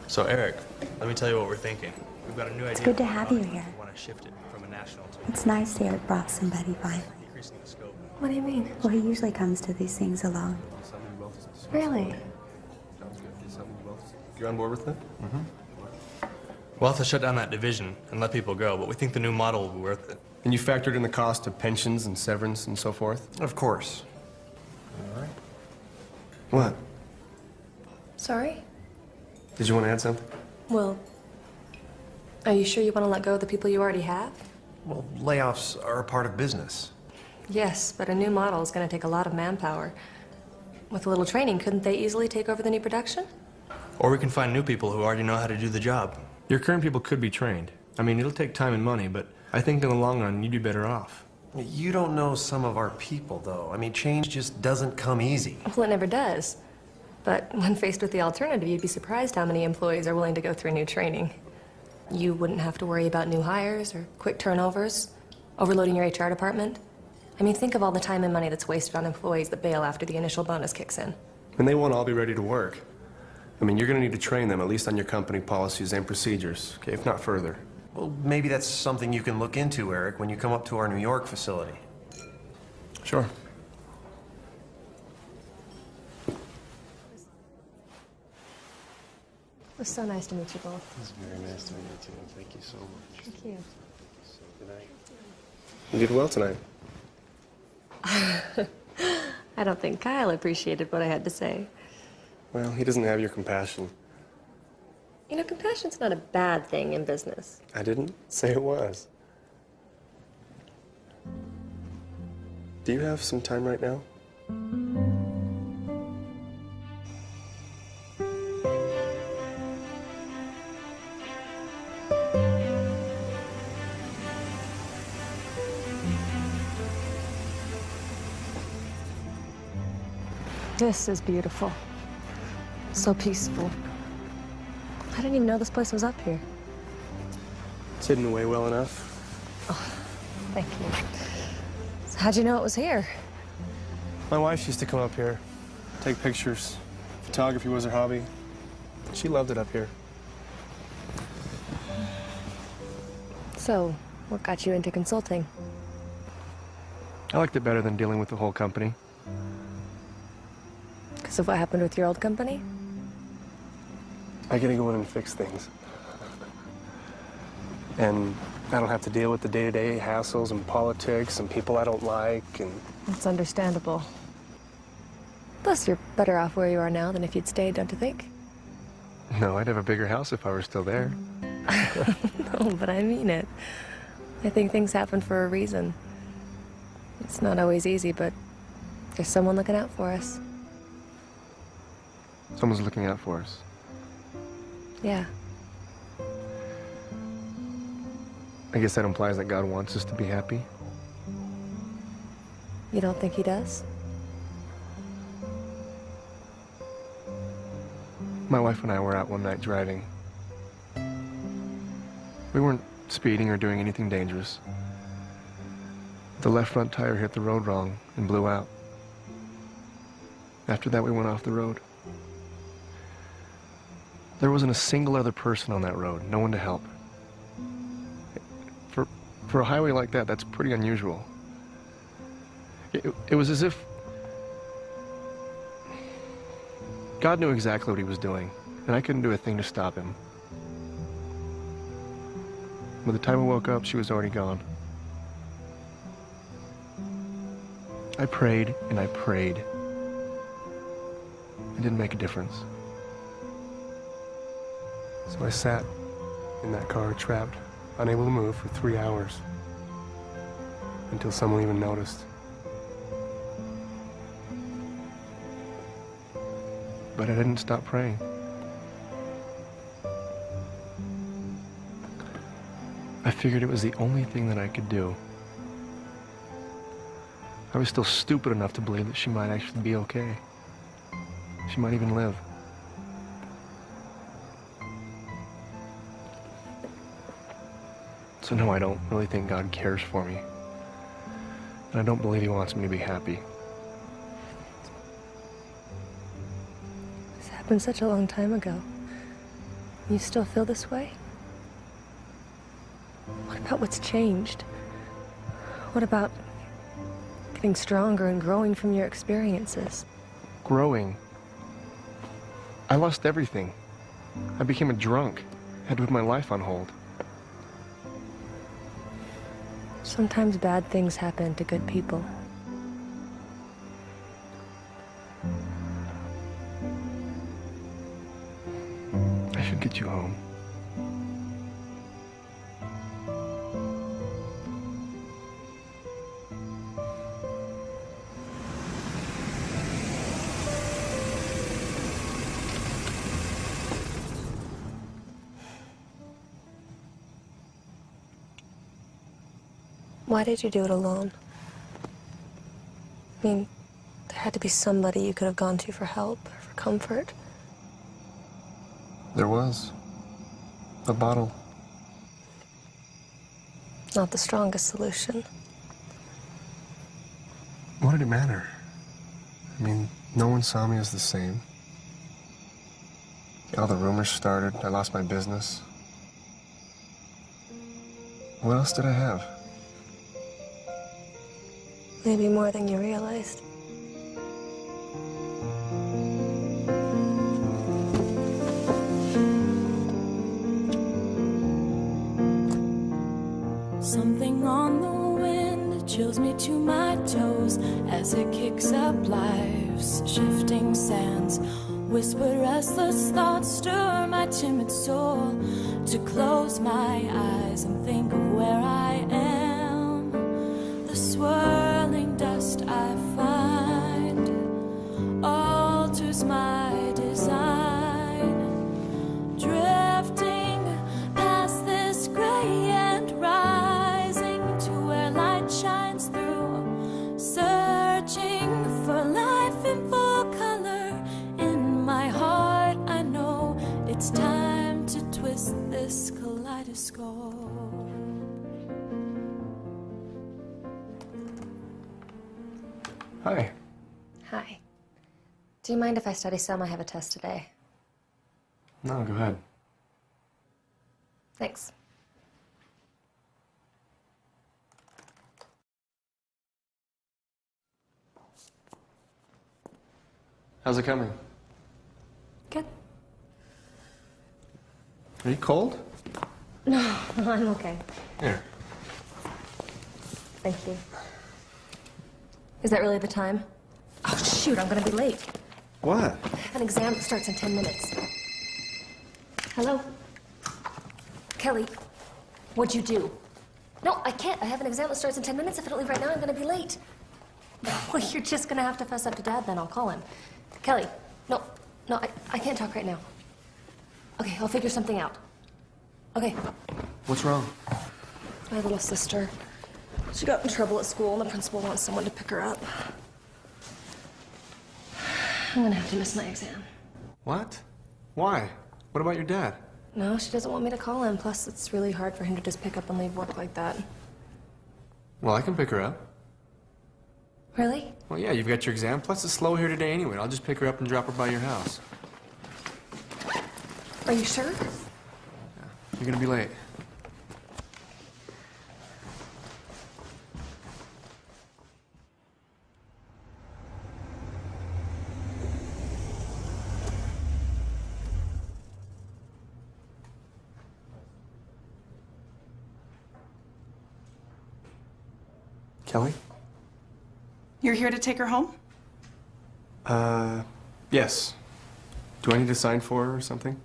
Speaker 5: So, Eric, let me tell you what we're thinking. We've got a new idea.
Speaker 15: It's good to have you here.
Speaker 5: We want to shift it from a national to
Speaker 15: It's nice Eric brought somebody finally.
Speaker 5: increasing the scope.
Speaker 4: What do you mean?
Speaker 15: Well, he usually comes to these things alone.
Speaker 4: Really?
Speaker 2: You're on board with that?
Speaker 5: We'll have to shut down that division and let people go, but we think the new model will be worth it.
Speaker 2: And you factored in the cost of pensions and severance and so forth?
Speaker 5: Of course.
Speaker 2: All right. What?
Speaker 4: Sorry?
Speaker 2: Did you want to add something?
Speaker 4: Well, are you sure you want to let go of the people you already have?
Speaker 16: Well, layoffs are a part of business.
Speaker 4: Yes, but a new model is going to take a lot of manpower. With a little training, couldn't they easily take over the new production?
Speaker 5: Or we can find new people who already know how to do the job.
Speaker 2: Your current people could be trained. I mean, it'll take time and money, but I think in the long run, you'd be better off.
Speaker 16: You don't know some of our people, though. I mean, change just doesn't come easy.
Speaker 4: Well, it never does. But when faced with the alternative, you'd be surprised how many employees are willing to go through new training. You wouldn't have to worry about new hires or quick turnovers, overloading your HR department. I mean, think of all the time and money that's wasted on employees that bail after the initial bonus kicks in.
Speaker 2: And they won't all be ready to work. I mean, you're going to need to train them, at least on your company policies and procedures, okay, if not further.
Speaker 16: Well, maybe that's something you can look into, Eric, when you come up to our New York facility.
Speaker 2: Sure.
Speaker 4: It was so nice to meet you both.
Speaker 16: It's very nice to meet you, too. Thank you so much.
Speaker 4: Thank you.
Speaker 16: Good night. You did well tonight.
Speaker 4: I don't think Kyle appreciated what I had to say.
Speaker 16: Well, he doesn't have your compassion.
Speaker 4: You know, compassion's not a bad thing in business.
Speaker 16: I didn't say it was. Do you have some time right now?
Speaker 4: This is beautiful. So peaceful. I didn't even know this place was up here.
Speaker 16: It's hidden away well enough.
Speaker 4: Thank you. So how'd you know it was here?
Speaker 16: My wife used to come up here, take pictures. Photography was her hobby. She loved it up here.
Speaker 4: So, what got you into consulting?
Speaker 16: I liked it better than dealing with the whole company.
Speaker 4: Because of what happened with your old company?
Speaker 16: I get to go in and fix things. And I don't have to deal with the day-to-day hassles and politics and people I don't like and...
Speaker 4: It's understandable. Plus, you're better off where you are now than if you'd stayed, don't you think?
Speaker 16: No, I'd have a bigger house if I were still there.
Speaker 4: No, but I mean it. I think things happen for a reason. It's not always easy, but there's someone looking out for us.
Speaker 16: Someone's looking out for us.
Speaker 4: Yeah.
Speaker 16: I guess that implies that God wants us to be happy.
Speaker 4: You don't think he does?
Speaker 16: My wife and I were out one night driving. We weren't speeding or doing anything dangerous. The left front tire hit the road wrong and blew out. After that, we went off the road. There wasn't a single other person on that road, no one to help. For a highway like that, that's pretty unusual. It was as if God knew exactly what he was doing, and I couldn't do a thing to stop him. By the time I woke up, she was already gone. I prayed and I prayed. It didn't make a difference. So I sat in that car, trapped, unable to move for 3 hours, until someone even noticed. But I didn't stop praying. I figured it was the only thing that I could do. I was still stupid enough to believe that she might actually be okay. She might even live. So no, I don't really think God cares for me. And I don't believe he wants me to be happy.
Speaker 4: This happened such a long time ago. You still feel this way? What about what's changed? What about getting stronger and growing from your experiences?
Speaker 16: Growing. I lost everything. I became a drunk. Had to put my life on hold.
Speaker 4: Sometimes bad things happen to good people.
Speaker 16: I should get you home.
Speaker 4: Why did you do it alone? I mean, there had to be somebody you could have gone to for help or for comfort.
Speaker 16: There was. A bottle.
Speaker 4: Not the strongest solution.
Speaker 16: What did it matter? I mean, no one saw me as the same. All the rumors started. I lost my business. What else did I have?
Speaker 4: Maybe more than you realized.
Speaker 14: chills me to my toes as it kicks up life's shifting sands. Whispered restless thoughts stir my timid soul to close my eyes and think of where I am. The swirling dust I find alters my design, drifting past this gray and rising to where light shines through, searching for life in full color. In my heart I know it's time to twist this kaleidoscope.
Speaker 16: Hi.
Speaker 4: Hi. Do you mind if I study some? I have a test today.
Speaker 16: No, go ahead.
Speaker 4: Thanks.
Speaker 16: How's it coming?
Speaker 4: Good.
Speaker 16: Are you cold?
Speaker 4: No, I'm okay.
Speaker 16: Here.
Speaker 4: Thank you. Is that really the time? Oh, shoot, I'm gonna be late.
Speaker 16: What?
Speaker 4: I have an exam that starts in 10 minutes. Hello? Kelly, what'd you do? No, I can't. I have an exam that starts in 10 minutes. If I don't leave right now, I'm gonna be late. Well, you're just gonna have to fess up to Dad then. I'll call him. Kelly, no, I can't talk right now. Okay, I'll figure something out. Okay.
Speaker 16: What's wrong?
Speaker 4: My little sister. She got in trouble at school, and the principal wants someone to pick her up. I'm gonna have to miss my exam.
Speaker 16: What? Why? What about your dad?
Speaker 4: No, she doesn't want me to call him. Plus, it's really hard for him to just pick up and leave work like that.
Speaker 16: Well, I can pick her up.
Speaker 4: Really?
Speaker 2: Well, yeah, you've got your exam. Plus, it's slow here today anyway. I'll just pick her up and drop her by your house.
Speaker 4: Are you sure?
Speaker 2: You're gonna be late. Kelly?
Speaker 17: You're here to take her home?
Speaker 2: Yes. Do I need to sign for her or something?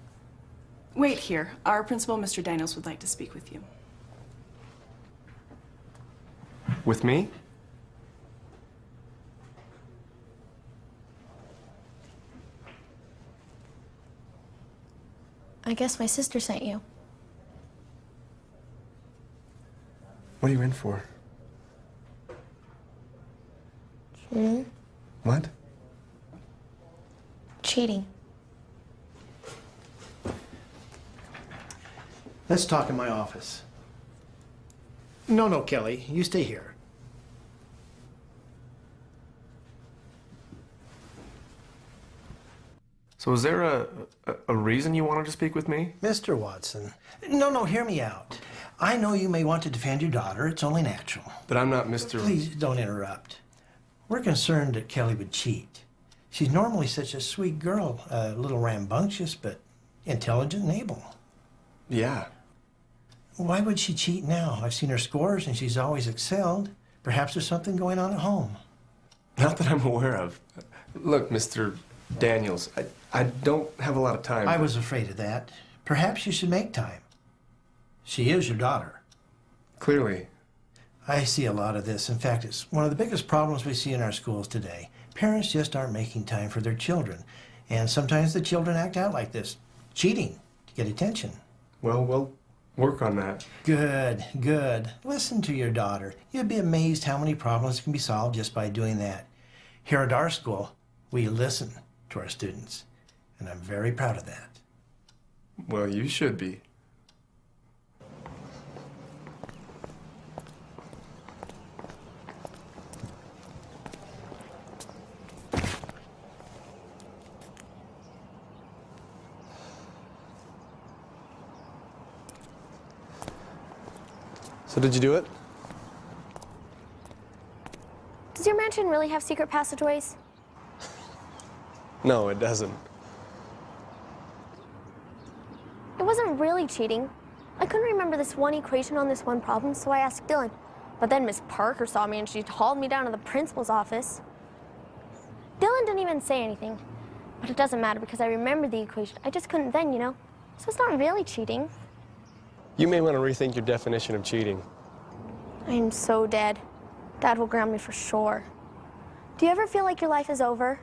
Speaker 17: Wait here. Our principal, Mr. Daniels, would like to speak with you.
Speaker 2: With me?
Speaker 8: I guess my sister sent you.
Speaker 16: What are you in for?
Speaker 8: Cheating.
Speaker 16: What?
Speaker 8: Cheating.
Speaker 18: Let's talk in my office. No, Kelly, you stay here.
Speaker 2: So is there a reason you wanted to speak with me?
Speaker 18: Mr. Watson. No, hear me out. I know you may want to defend your daughter. It's only natural.
Speaker 2: But I'm not Mr.
Speaker 18: Please don't interrupt. We're concerned that Kelly would cheat. She's normally such a sweet girl, a little rambunctious, but intelligent and able.
Speaker 2: Yeah.
Speaker 18: Why would she cheat now? I've seen her scores and she's always excelled. Perhaps there's something going on at home.
Speaker 2: Not that I'm aware of. Look, Mr. Daniels, I don't have a lot of time.
Speaker 18: I was afraid of that. Perhaps you should make time. She is your daughter.
Speaker 2: Clearly.
Speaker 18: I see a lot of this. In fact, it's one of the biggest problems we see in our schools today. Parents just aren't making time for their children. And sometimes the children act out like this, cheating to get attention.
Speaker 2: Well, we'll work on that.
Speaker 18: Good. Listen to your daughter. You'd be amazed how many problems can be solved just by doing that. Here at our school, we listen to our students, and I'm very proud of that.
Speaker 2: Well, you should be.
Speaker 16: So did you do it?
Speaker 8: Does your mansion really have secret passageways?
Speaker 16: No, it doesn't.
Speaker 8: It wasn't really cheating. I couldn't remember this one equation on this one problem, so I asked Dylan. But then Miss Parker saw me and she hauled me down to the principal's office. Dylan didn't even say anything, but it doesn't matter because I remember the equation. I just couldn't then, you know? So it's not really cheating.
Speaker 16: You may want to rethink your definition of cheating.
Speaker 8: I am so dead. Dad will ground me for sure. Do you ever feel like your life is over?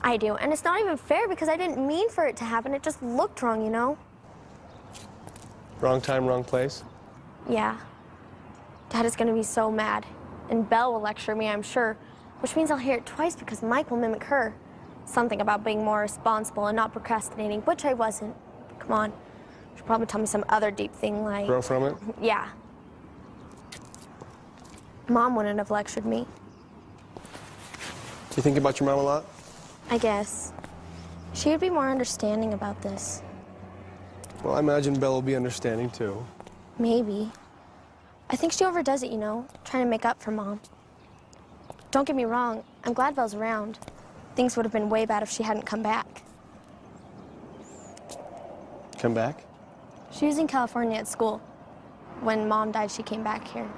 Speaker 8: I do, and it's not even fair because I didn't mean for it to happen. It just looked wrong, you know?
Speaker 16: Wrong time, wrong place?
Speaker 8: Yeah. Dad is gonna be so mad. And Belle will lecture me, I'm sure, which means I'll hear it twice because Mike will mimic her. Something about being more responsible and not procrastinating, which I wasn't. Come on. She'll probably tell me some other deep thing like...
Speaker 16: Grow from it?
Speaker 8: Yeah. Mom wouldn't have lectured me.
Speaker 16: You think about your mom a lot?
Speaker 8: I guess. She would be more understanding about this.
Speaker 16: Well, I imagine Belle will be understanding too.
Speaker 8: Maybe. I think she overdoes it, you know, trying to make up for Mom. Don't get me wrong, I'm glad Belle's around. Things would have been way bad if she hadn't come back.
Speaker 16: Come back?
Speaker 8: She was in California at school. When Mom died, she came back here.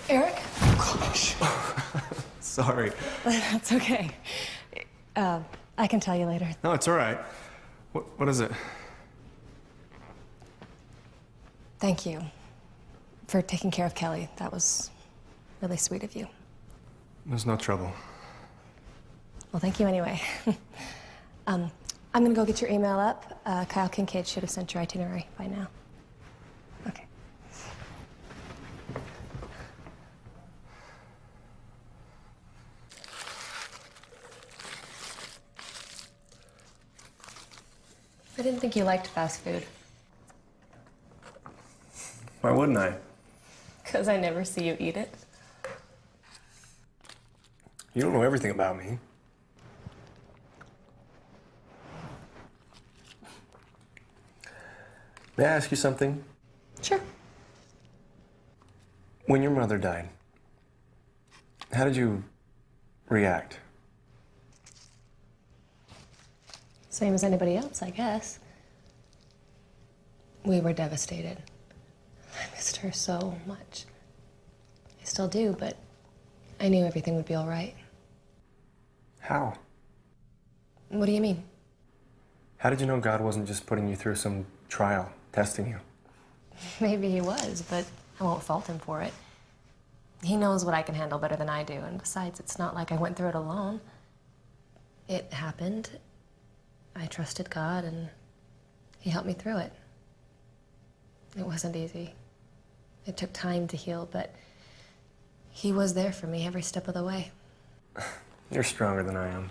Speaker 4: Eric?
Speaker 2: Gosh. Sorry.
Speaker 4: That's okay. I can tell you later.
Speaker 2: No, it's all right. What is it?
Speaker 4: Thank you for taking care of Kelly. That was really sweet of you.
Speaker 2: There's no trouble.
Speaker 4: Well, thank you anyway. I'm gonna go get your email up. Kyle Kincaid should have sent your itinerary by now. Okay. I didn't think you liked fast food.
Speaker 2: Why wouldn't I?
Speaker 4: Because I never see you eat it.
Speaker 2: You don't know everything about me. May I ask you something?
Speaker 4: Sure.
Speaker 2: When your mother died, how did you react?
Speaker 4: Same as anybody else, I guess. We were devastated. I missed her so much. I still do, but I knew everything would be all right.
Speaker 2: How?
Speaker 4: What do you mean?
Speaker 2: How did you know God wasn't just putting you through some trial, testing you?
Speaker 4: Maybe he was, but I won't fault him for it. He knows what I can handle better than I do, and besides, it's not like I went through it alone. It happened. I trusted God, and he helped me through it. It wasn't easy. It took time to heal, but he was there for me every step of the way.
Speaker 2: You're stronger than I am.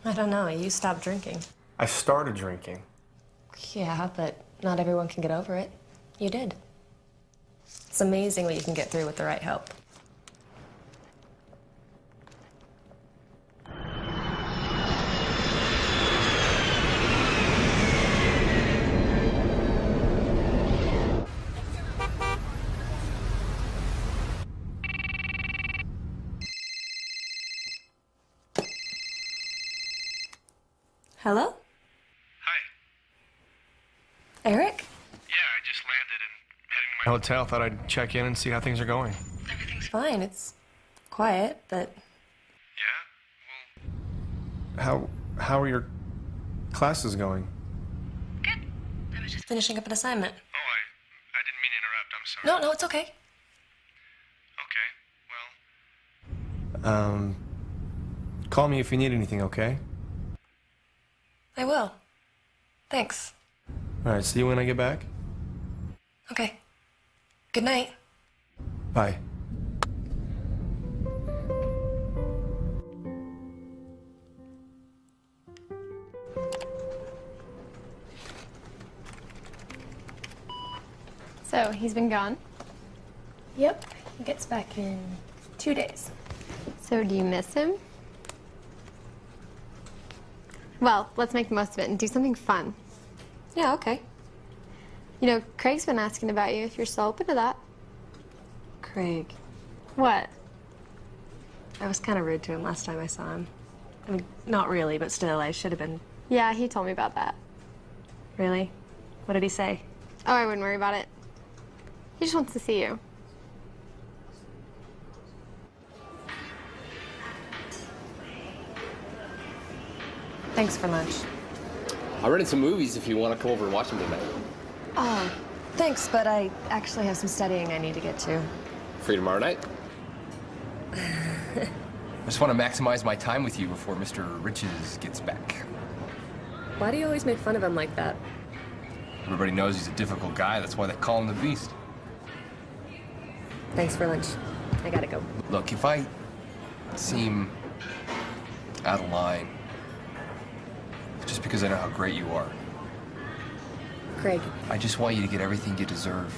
Speaker 4: I don't know, you stopped drinking.
Speaker 2: I started drinking.
Speaker 4: Yeah, but not everyone can get over it. You did. It's amazing what you can get through with the right help. Hello?
Speaker 13: Hi.
Speaker 4: Eric?
Speaker 13: Yeah, I just landed and heading to my
Speaker 2: Hotel, thought I'd check in and see how things are going.
Speaker 4: Everything's fine. It's quiet, but...
Speaker 2: How are your classes going?
Speaker 4: I was just finishing up an assignment.
Speaker 13: Oh, I didn't mean to interrupt. I'm sorry.
Speaker 4: No, it's okay.
Speaker 13: Okay, well...
Speaker 2: Call me if you need anything, okay?
Speaker 4: I will. Thanks.
Speaker 2: All right, see you when I get back.
Speaker 4: Okay. Good night.
Speaker 2: Bye.
Speaker 11: So, he's been gone?
Speaker 4: Yep. He gets back in 2 days.
Speaker 11: So, do you miss him? Well, let's make the most of it and do something fun.
Speaker 4: Yeah, okay.
Speaker 11: You know, Craig's been asking about you if you're still open to that.
Speaker 4: Craig.
Speaker 11: What?
Speaker 4: I was kind of rude to him last time I saw him. I mean, not really, but still, I should have been.
Speaker 11: Yeah, he told me about that.
Speaker 4: Really? What did he say?
Speaker 11: Oh, I wouldn't worry about it. He just wants to see you.
Speaker 4: Thanks for lunch.
Speaker 12: I rented some movies if you want to come over and watch them tonight.
Speaker 4: Oh, thanks, but I actually have some studying I need to get to.
Speaker 12: Free tomorrow night? I just want to maximize my time with you before Mr. Riches gets back.
Speaker 4: Why do you always make fun of him like that?
Speaker 12: Everybody knows he's a difficult guy. That's why they call him the Beast.
Speaker 4: Thanks for lunch. I gotta go.
Speaker 12: Look, if I seem out of line, it's just because I know how great you are.
Speaker 4: Craig.
Speaker 12: I just want you to get everything you deserve.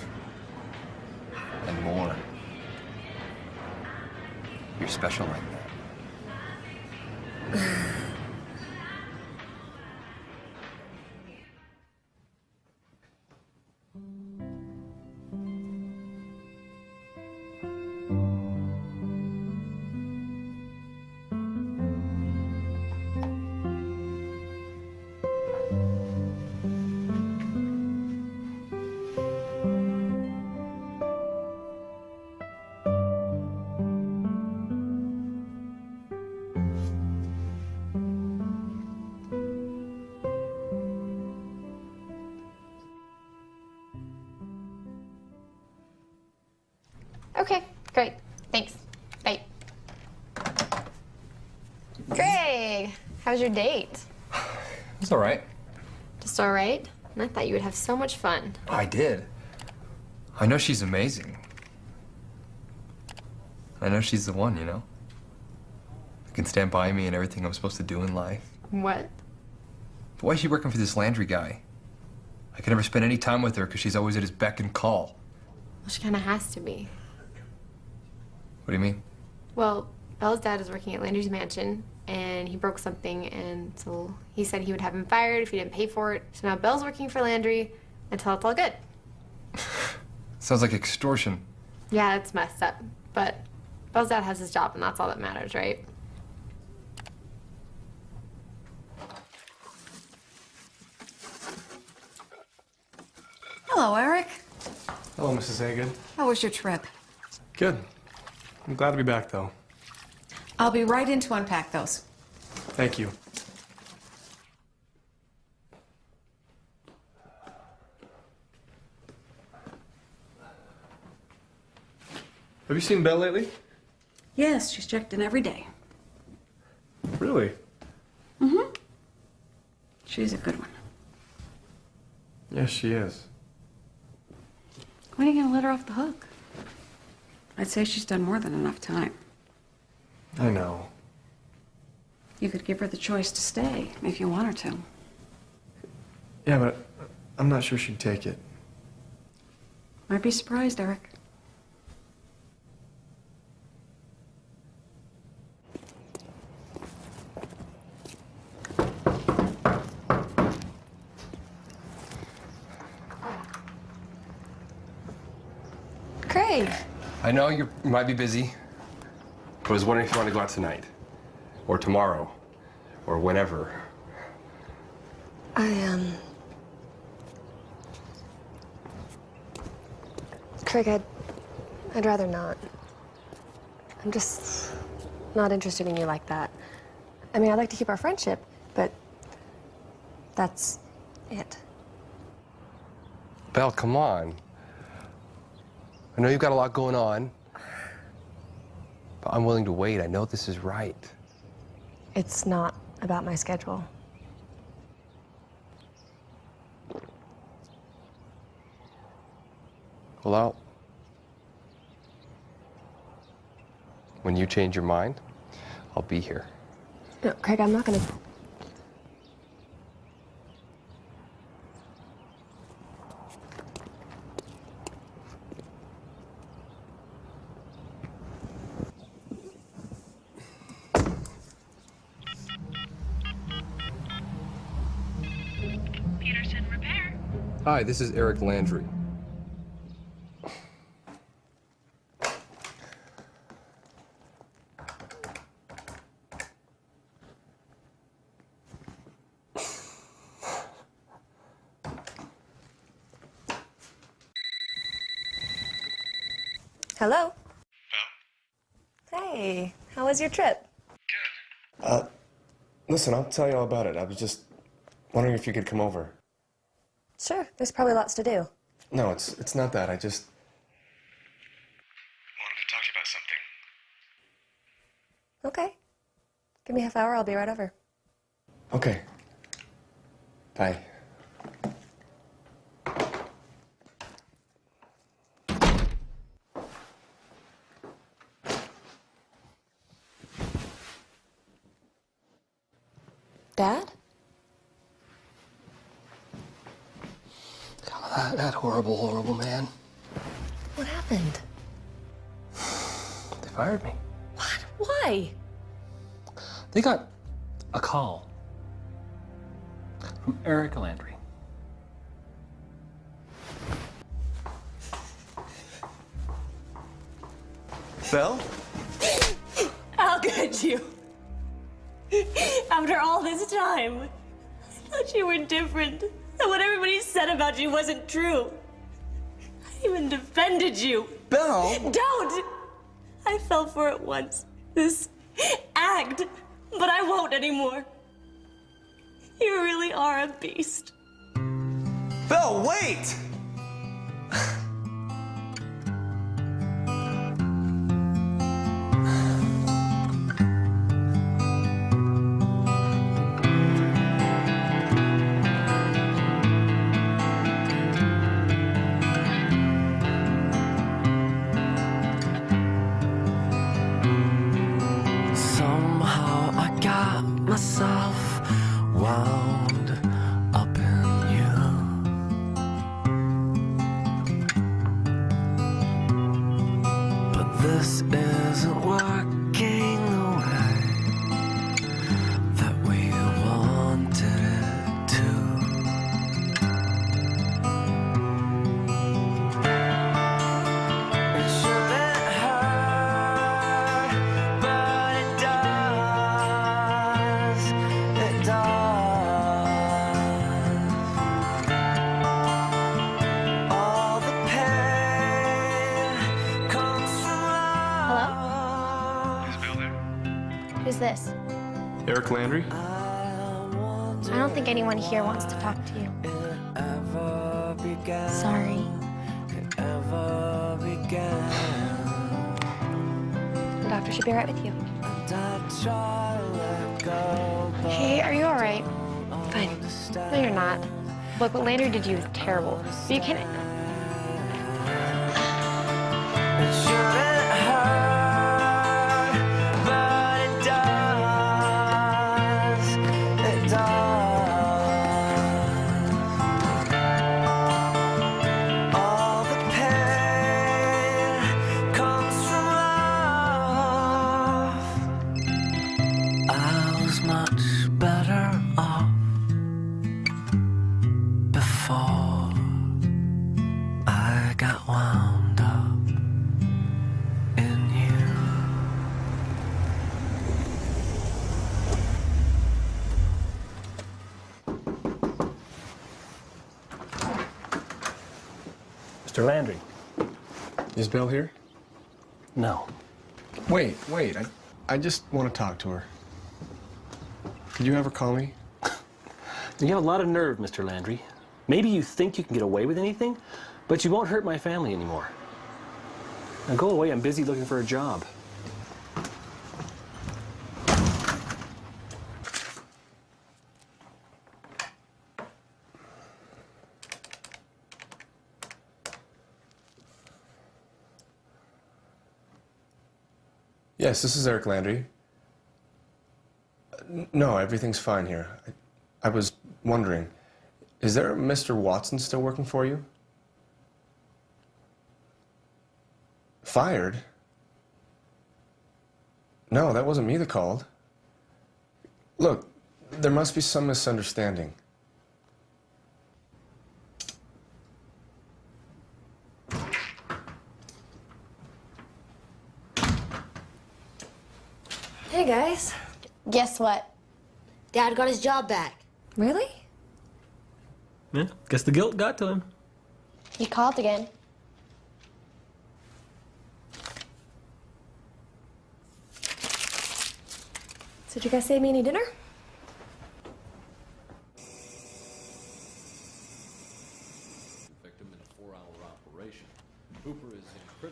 Speaker 12: And more. You're special like that.
Speaker 11: Okay, great. Thanks. Bye. Craig, how was your date?
Speaker 12: It's all right.
Speaker 11: Just all right? And I thought you would have so much fun.
Speaker 12: I did. I know she's amazing. I know she's the one, you know? Who can stand by me and everything I'm supposed to do in life.
Speaker 11: What?
Speaker 12: But why is she working for this Landry guy? I can never spend any time with her because she's always at his beck and call.
Speaker 11: Well, she kind of has to be.
Speaker 12: What do you mean?
Speaker 11: Well, Belle's dad is working at Landry's mansion, and he broke something, and so he said he would have him fired if he didn't pay for it. So now Belle's working for Landry until it's all good.
Speaker 12: Sounds like extortion.
Speaker 11: Yeah, it's messed up. But Belle's dad has his job, and that's all that matters, right?
Speaker 3: Hello, Eric.
Speaker 2: Hello, Mrs. Hagan.
Speaker 3: How was your trip?
Speaker 2: Good. I'm glad to be back, though.
Speaker 3: I'll be right in to unpack those.
Speaker 2: Thank you. Have you seen Belle lately?
Speaker 3: Yes, she's checked in every day.
Speaker 2: Really?
Speaker 3: Mm-hmm. She's a good one.
Speaker 2: Yes, she is.
Speaker 3: When are you going to let her off the hook? I'd say she's done more than enough time.
Speaker 2: I know.
Speaker 3: You could give her the choice to stay if you want her to.
Speaker 2: Yeah, but I'm not sure she'd take it.
Speaker 3: Might be surprised, Eric.
Speaker 4: Craig.
Speaker 12: I know you might be busy, but I was wondering if you want to go out tonight, or tomorrow, or whenever.
Speaker 4: Craig, I'd rather not. I'm just not interested in you like that. I mean, I'd like to keep our friendship, but that's it.
Speaker 12: Belle, come on. I know you've got a lot going on, but I'm willing to wait. I know this is right.
Speaker 4: It's not about my schedule.
Speaker 12: Well, when you change your mind, I'll be here.
Speaker 4: No, Craig, I'm not gonna.
Speaker 12: Hi, this is Eric Landry.
Speaker 4: Hello? Hey, how was your trip?
Speaker 2: Listen, I'll tell you all about it. I was just wondering if you could come over.
Speaker 4: Sure, there's probably lots to do.
Speaker 2: No, it's not that. I just wanted to talk to you about something.
Speaker 4: Okay. Give me a half hour, I'll be right over.
Speaker 2: Okay. Bye.
Speaker 4: Dad?
Speaker 7: That horrible, horrible man.
Speaker 4: What happened?
Speaker 7: They fired me.
Speaker 4: What? Why?
Speaker 7: They got a call from Eric Landry.
Speaker 5: Belle?
Speaker 19: How could you? After all this time, I thought you were different. And what everybody said about you wasn't true. I even defended you.
Speaker 5: Belle!
Speaker 19: Don't! I fell for it once. This act. But I won't anymore. You really are a beast.
Speaker 5: Belle, wait!
Speaker 20: Somehow I got myself wound up in you. But this isn't working the way that we wanted it to. It shouldn't hurt, but it does. It does. All the pain comes from
Speaker 8: Hello? Who's this?
Speaker 2: Eric Landry?
Speaker 8: I don't think anyone here wants to talk to you. Sorry. The doctor should be right with you. Hey, are you all right? Fine. No, you're not. Look, what Landry did to you is terrible. But you can't.
Speaker 20: It shouldn't hurt, but it does. It does. All the pain comes from love. I was much better off before I got wound up in you.
Speaker 7: Mr. Landry.
Speaker 2: Is Belle here?
Speaker 7: No.
Speaker 2: Wait. I just want to talk to her. Could you have her call me?
Speaker 7: You have a lot of nerve, Mr. Landry. Maybe you think you can get away with anything, but you won't hurt my family anymore. Now go away, I'm busy looking for a job.
Speaker 2: Yes, this is Eric Landry. No, everything's fine here. I was wondering, is there a Mr. Watson still working for you? Fired? No, that wasn't me that called. Look, there must be some misunderstanding.
Speaker 4: Hey, guys.
Speaker 8: Guess what?
Speaker 9: Dad got his job back.
Speaker 4: Really?
Speaker 7: Yeah, guess the guilt got to him.
Speaker 8: He called again.
Speaker 4: So did you guys save me any dinner?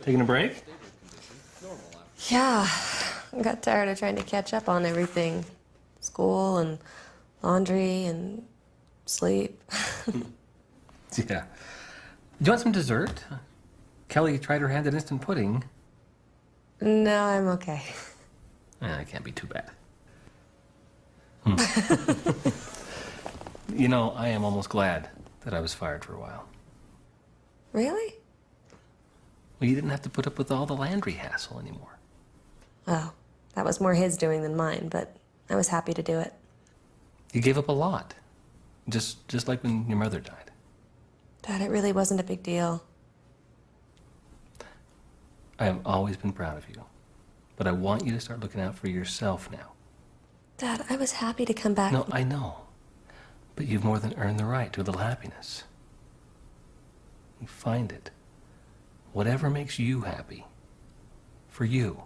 Speaker 7: Taking a break?
Speaker 4: Yeah. I got tired of trying to catch up on everything. School and laundry and sleep.
Speaker 7: Yeah. Do you want some dessert? Kelly tried her hand at instant pudding.
Speaker 4: No, I'm okay.
Speaker 7: It can't be too bad. You know, I am almost glad that I was fired for a while.
Speaker 4: Really?
Speaker 7: Well, you didn't have to put up with all the Landry hassle anymore.
Speaker 4: Oh, that was more his doing than mine, but I was happy to do it.
Speaker 7: You gave up a lot. Just like when your mother died.
Speaker 4: Dad, it really wasn't a big deal.
Speaker 7: I have always been proud of you. But I want you to start looking out for yourself now.
Speaker 4: Dad, I was happy to come back.
Speaker 7: No, I know. But you've more than earned the right to a little happiness. You find it. Whatever makes you happy. For you.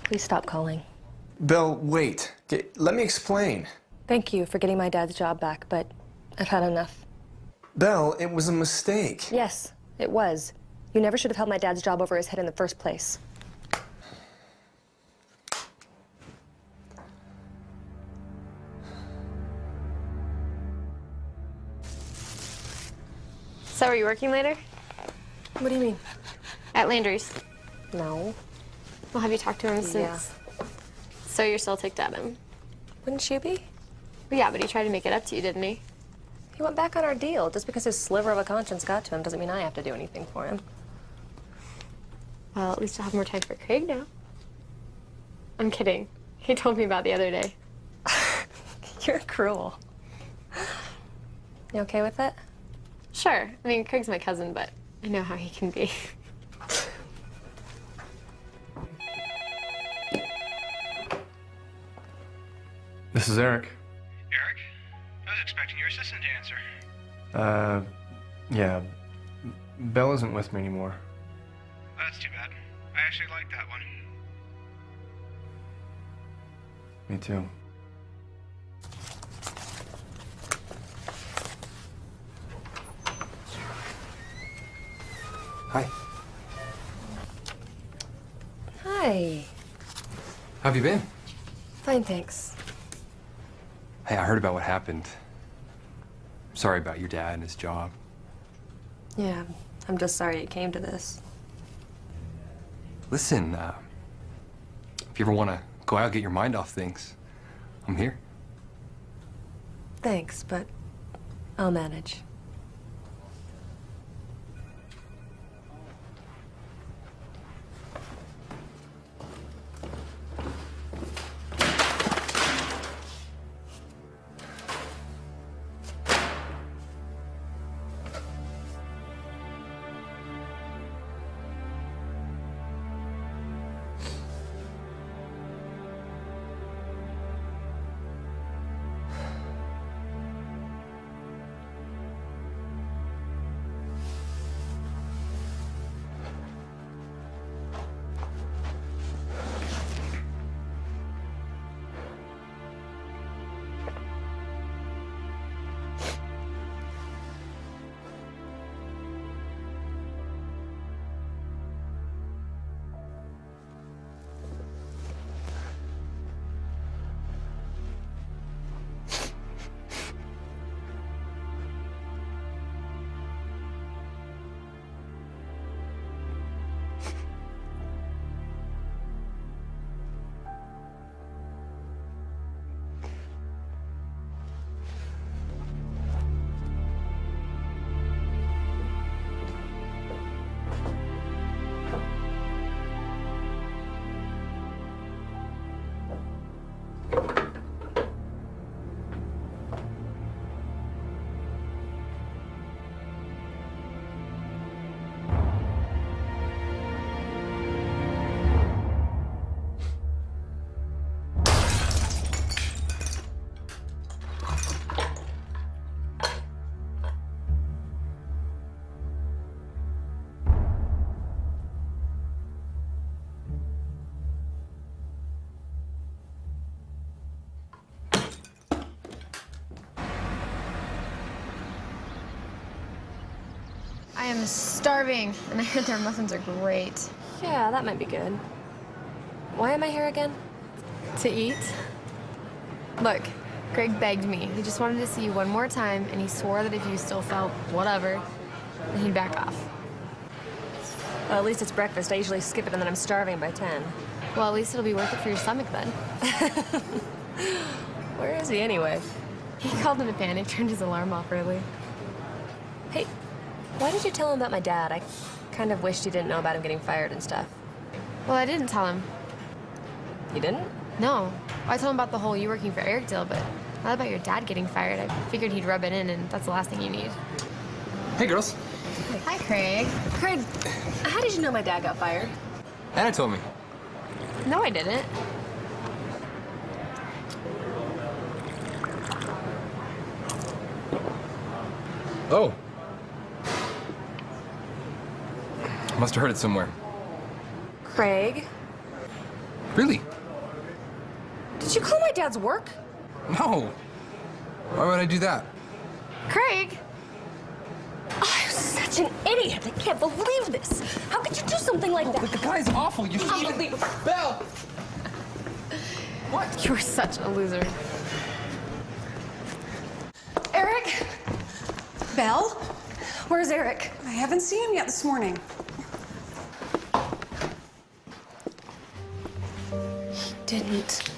Speaker 4: Please stop calling.
Speaker 2: Belle, wait. Let me explain.
Speaker 4: Thank you for getting my dad's job back, but I've had enough.
Speaker 2: Belle, it was a mistake.
Speaker 4: Yes, it was. You never should have held my dad's job over his head in the first place.
Speaker 11: So, are you working later?
Speaker 4: What do you mean?
Speaker 11: At Landry's.
Speaker 4: No.
Speaker 11: Well, have you talked to him since?
Speaker 4: Yeah.
Speaker 11: So you're still ticked at him?
Speaker 4: Wouldn't you be?
Speaker 11: Well, yeah, but he tried to make it up to you, didn't he?
Speaker 4: He went back on our deal. Just because his sliver of a conscience got to him doesn't mean I have to do anything for him.
Speaker 11: Well, at least I'll have more time for Craig now. I'm kidding. He told me about the other day.
Speaker 4: You're cruel. You okay with it?
Speaker 11: Sure. I mean, Craig's my cousin, but I know how he can be.
Speaker 2: This is Eric.
Speaker 13: Eric? I was expecting your assistant to answer.
Speaker 2: Yeah. Belle isn't with me anymore.
Speaker 13: That's too bad. I actually like that one.
Speaker 2: Me too.
Speaker 12: Hi.
Speaker 4: Hi.
Speaker 12: How have you been?
Speaker 4: Fine, thanks.
Speaker 12: Hey, I heard about what happened. Sorry about your dad and his job.
Speaker 4: Yeah, I'm just sorry it came to this.
Speaker 12: Listen, if you ever want to go out, get your mind off things, I'm here.
Speaker 4: Thanks, but I'll manage.
Speaker 11: am starving, and I heard their muffins are great.
Speaker 4: Yeah, that might be good. Why am I here again?
Speaker 11: To eat? Look, Greg begged me. He just wanted to see you one more time, and he swore that if you still felt whatever, then he'd back off.
Speaker 4: Well, at least it's breakfast. I usually skip it and then I'm starving by 10.
Speaker 11: Well, at least it'll be worth it for your stomach then.
Speaker 4: Where is he anyway?
Speaker 11: He called in a panic, turned his alarm off early.
Speaker 4: Hey, why did you tell him about my dad? I kind of wished he didn't know about him getting fired and stuff.
Speaker 11: Well, I didn't tell him.
Speaker 4: You didn't?
Speaker 11: No. I told him about the whole you working for Eric deal, but not about your dad getting fired. I figured he'd rub it in, and that's the last thing you need.
Speaker 12: Hey, girls.
Speaker 11: Hi, Craig.
Speaker 4: Craig, how did you know my dad got fired?
Speaker 12: Anna told me.
Speaker 11: No, I didn't.
Speaker 12: Oh. Must have heard it somewhere.
Speaker 4: Craig?
Speaker 12: Really?
Speaker 4: Did you call my dad's work?
Speaker 12: No. Why would I do that?
Speaker 11: Craig!
Speaker 4: Oh, I'm such an idiot. I can't believe this. How could you do something like that?
Speaker 12: But the guy's awful. You should even... Belle!
Speaker 11: What? You're such a loser.
Speaker 3: Eric? Belle?
Speaker 4: Where's Eric?
Speaker 3: I haven't seen him yet this morning.
Speaker 4: He didn't.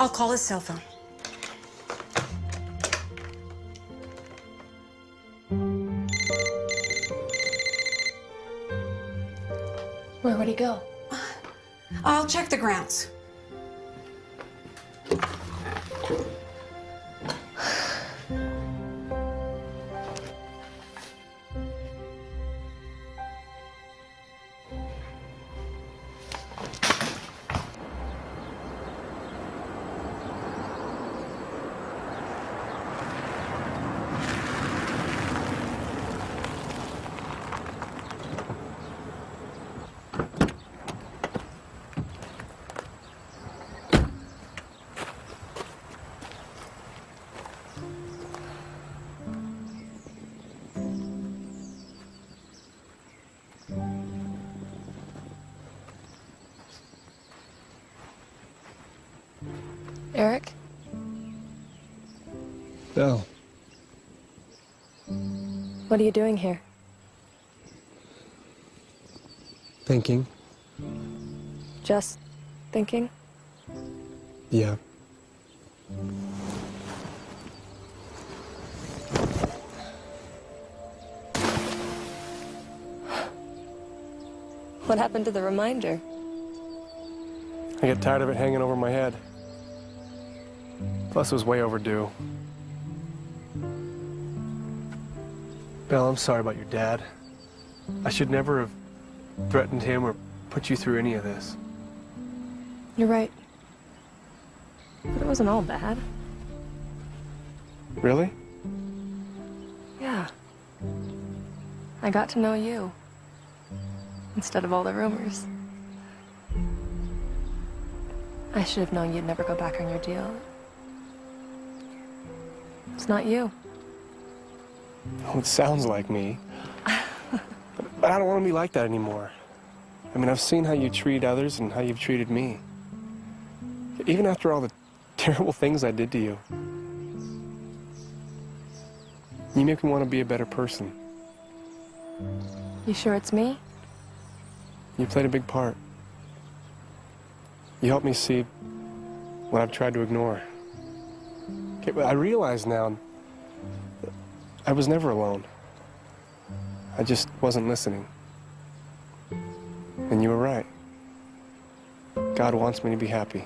Speaker 3: I'll call his cell phone.
Speaker 4: Where would he go?
Speaker 3: I'll check the grounds.
Speaker 4: Eric?
Speaker 16: Belle.
Speaker 4: What are you doing here?
Speaker 16: Thinking.
Speaker 4: Just thinking?
Speaker 16: Yeah.
Speaker 4: What happened to the reminder?
Speaker 16: I get tired of it hanging over my head. Plus, it was way overdue. Belle, I'm sorry about your dad. I should never have threatened him or put you through any of this.
Speaker 4: You're right. But it wasn't all bad.
Speaker 16: Really?
Speaker 4: Yeah. I got to know you. Instead of all the rumors. I should have known you'd never go back on your deal. It's not you.
Speaker 16: Oh, it sounds like me. But I don't want to be like that anymore. I mean, I've seen how you treat others and how you've treated me. Even after all the terrible things I did to you. You make me want to be a better person.
Speaker 4: You sure it's me?
Speaker 16: You played a big part. You helped me see what I've tried to ignore. Okay, but I realize now that I was never alone. I just wasn't listening. And you were right. God wants me to be happy.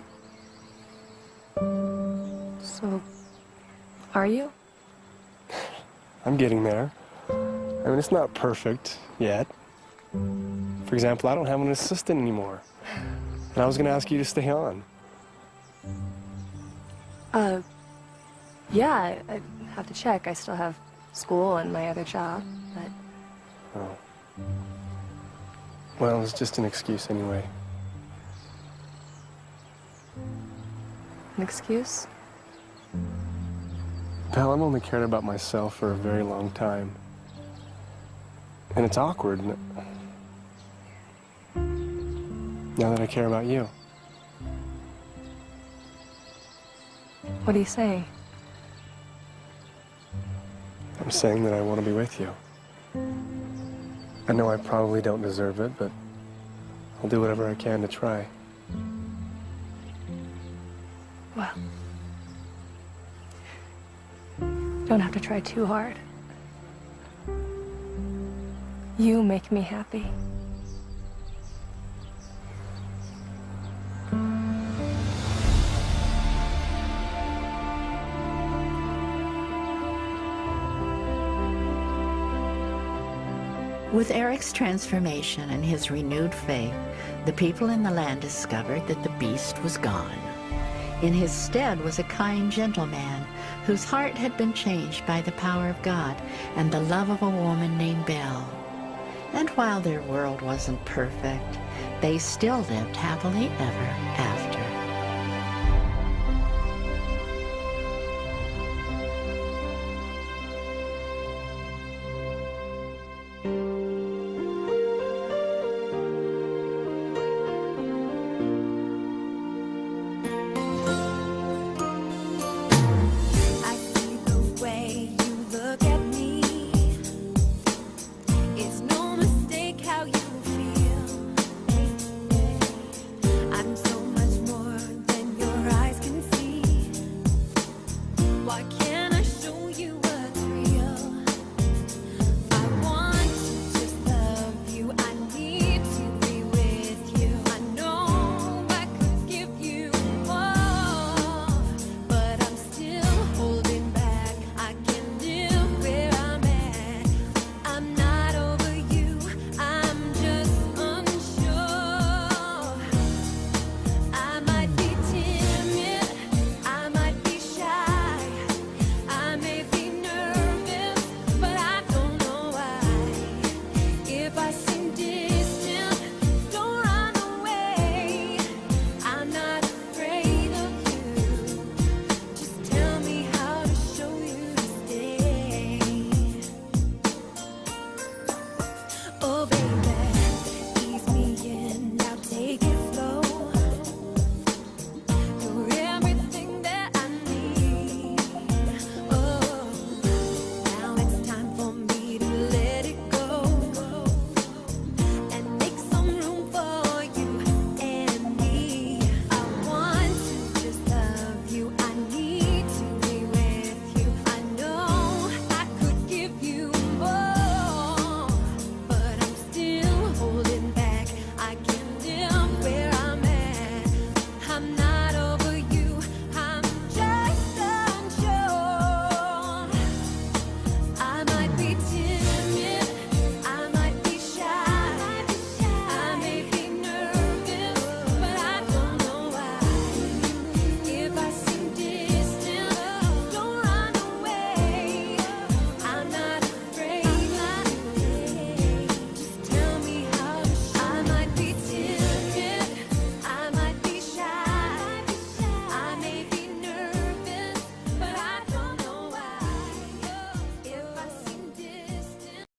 Speaker 4: So, are you?
Speaker 16: I'm getting there. I mean, it's not perfect yet. For example, I don't have an assistant anymore. And I was going to ask you to stay on.
Speaker 4: Yeah, I have to check. I still have school and my other job, but...
Speaker 16: Oh. Well, it's just an excuse anyway.
Speaker 4: An excuse?
Speaker 16: Pal, I've only cared about myself for a very long time. And it's awkward now that I care about you.
Speaker 4: What are you saying?
Speaker 16: I'm saying that I want to be with you. I know I probably don't deserve it, but I'll do whatever I can to try.
Speaker 4: Well, don't have to try too hard. You make me happy.
Speaker 1: With Eric's transformation and his renewed faith, the people in the land discovered that the beast was gone. In his stead was a kind, gentle man whose heart had been changed by the power of God and the love of a woman named Belle. And while their world wasn't perfect, they still lived happily ever after.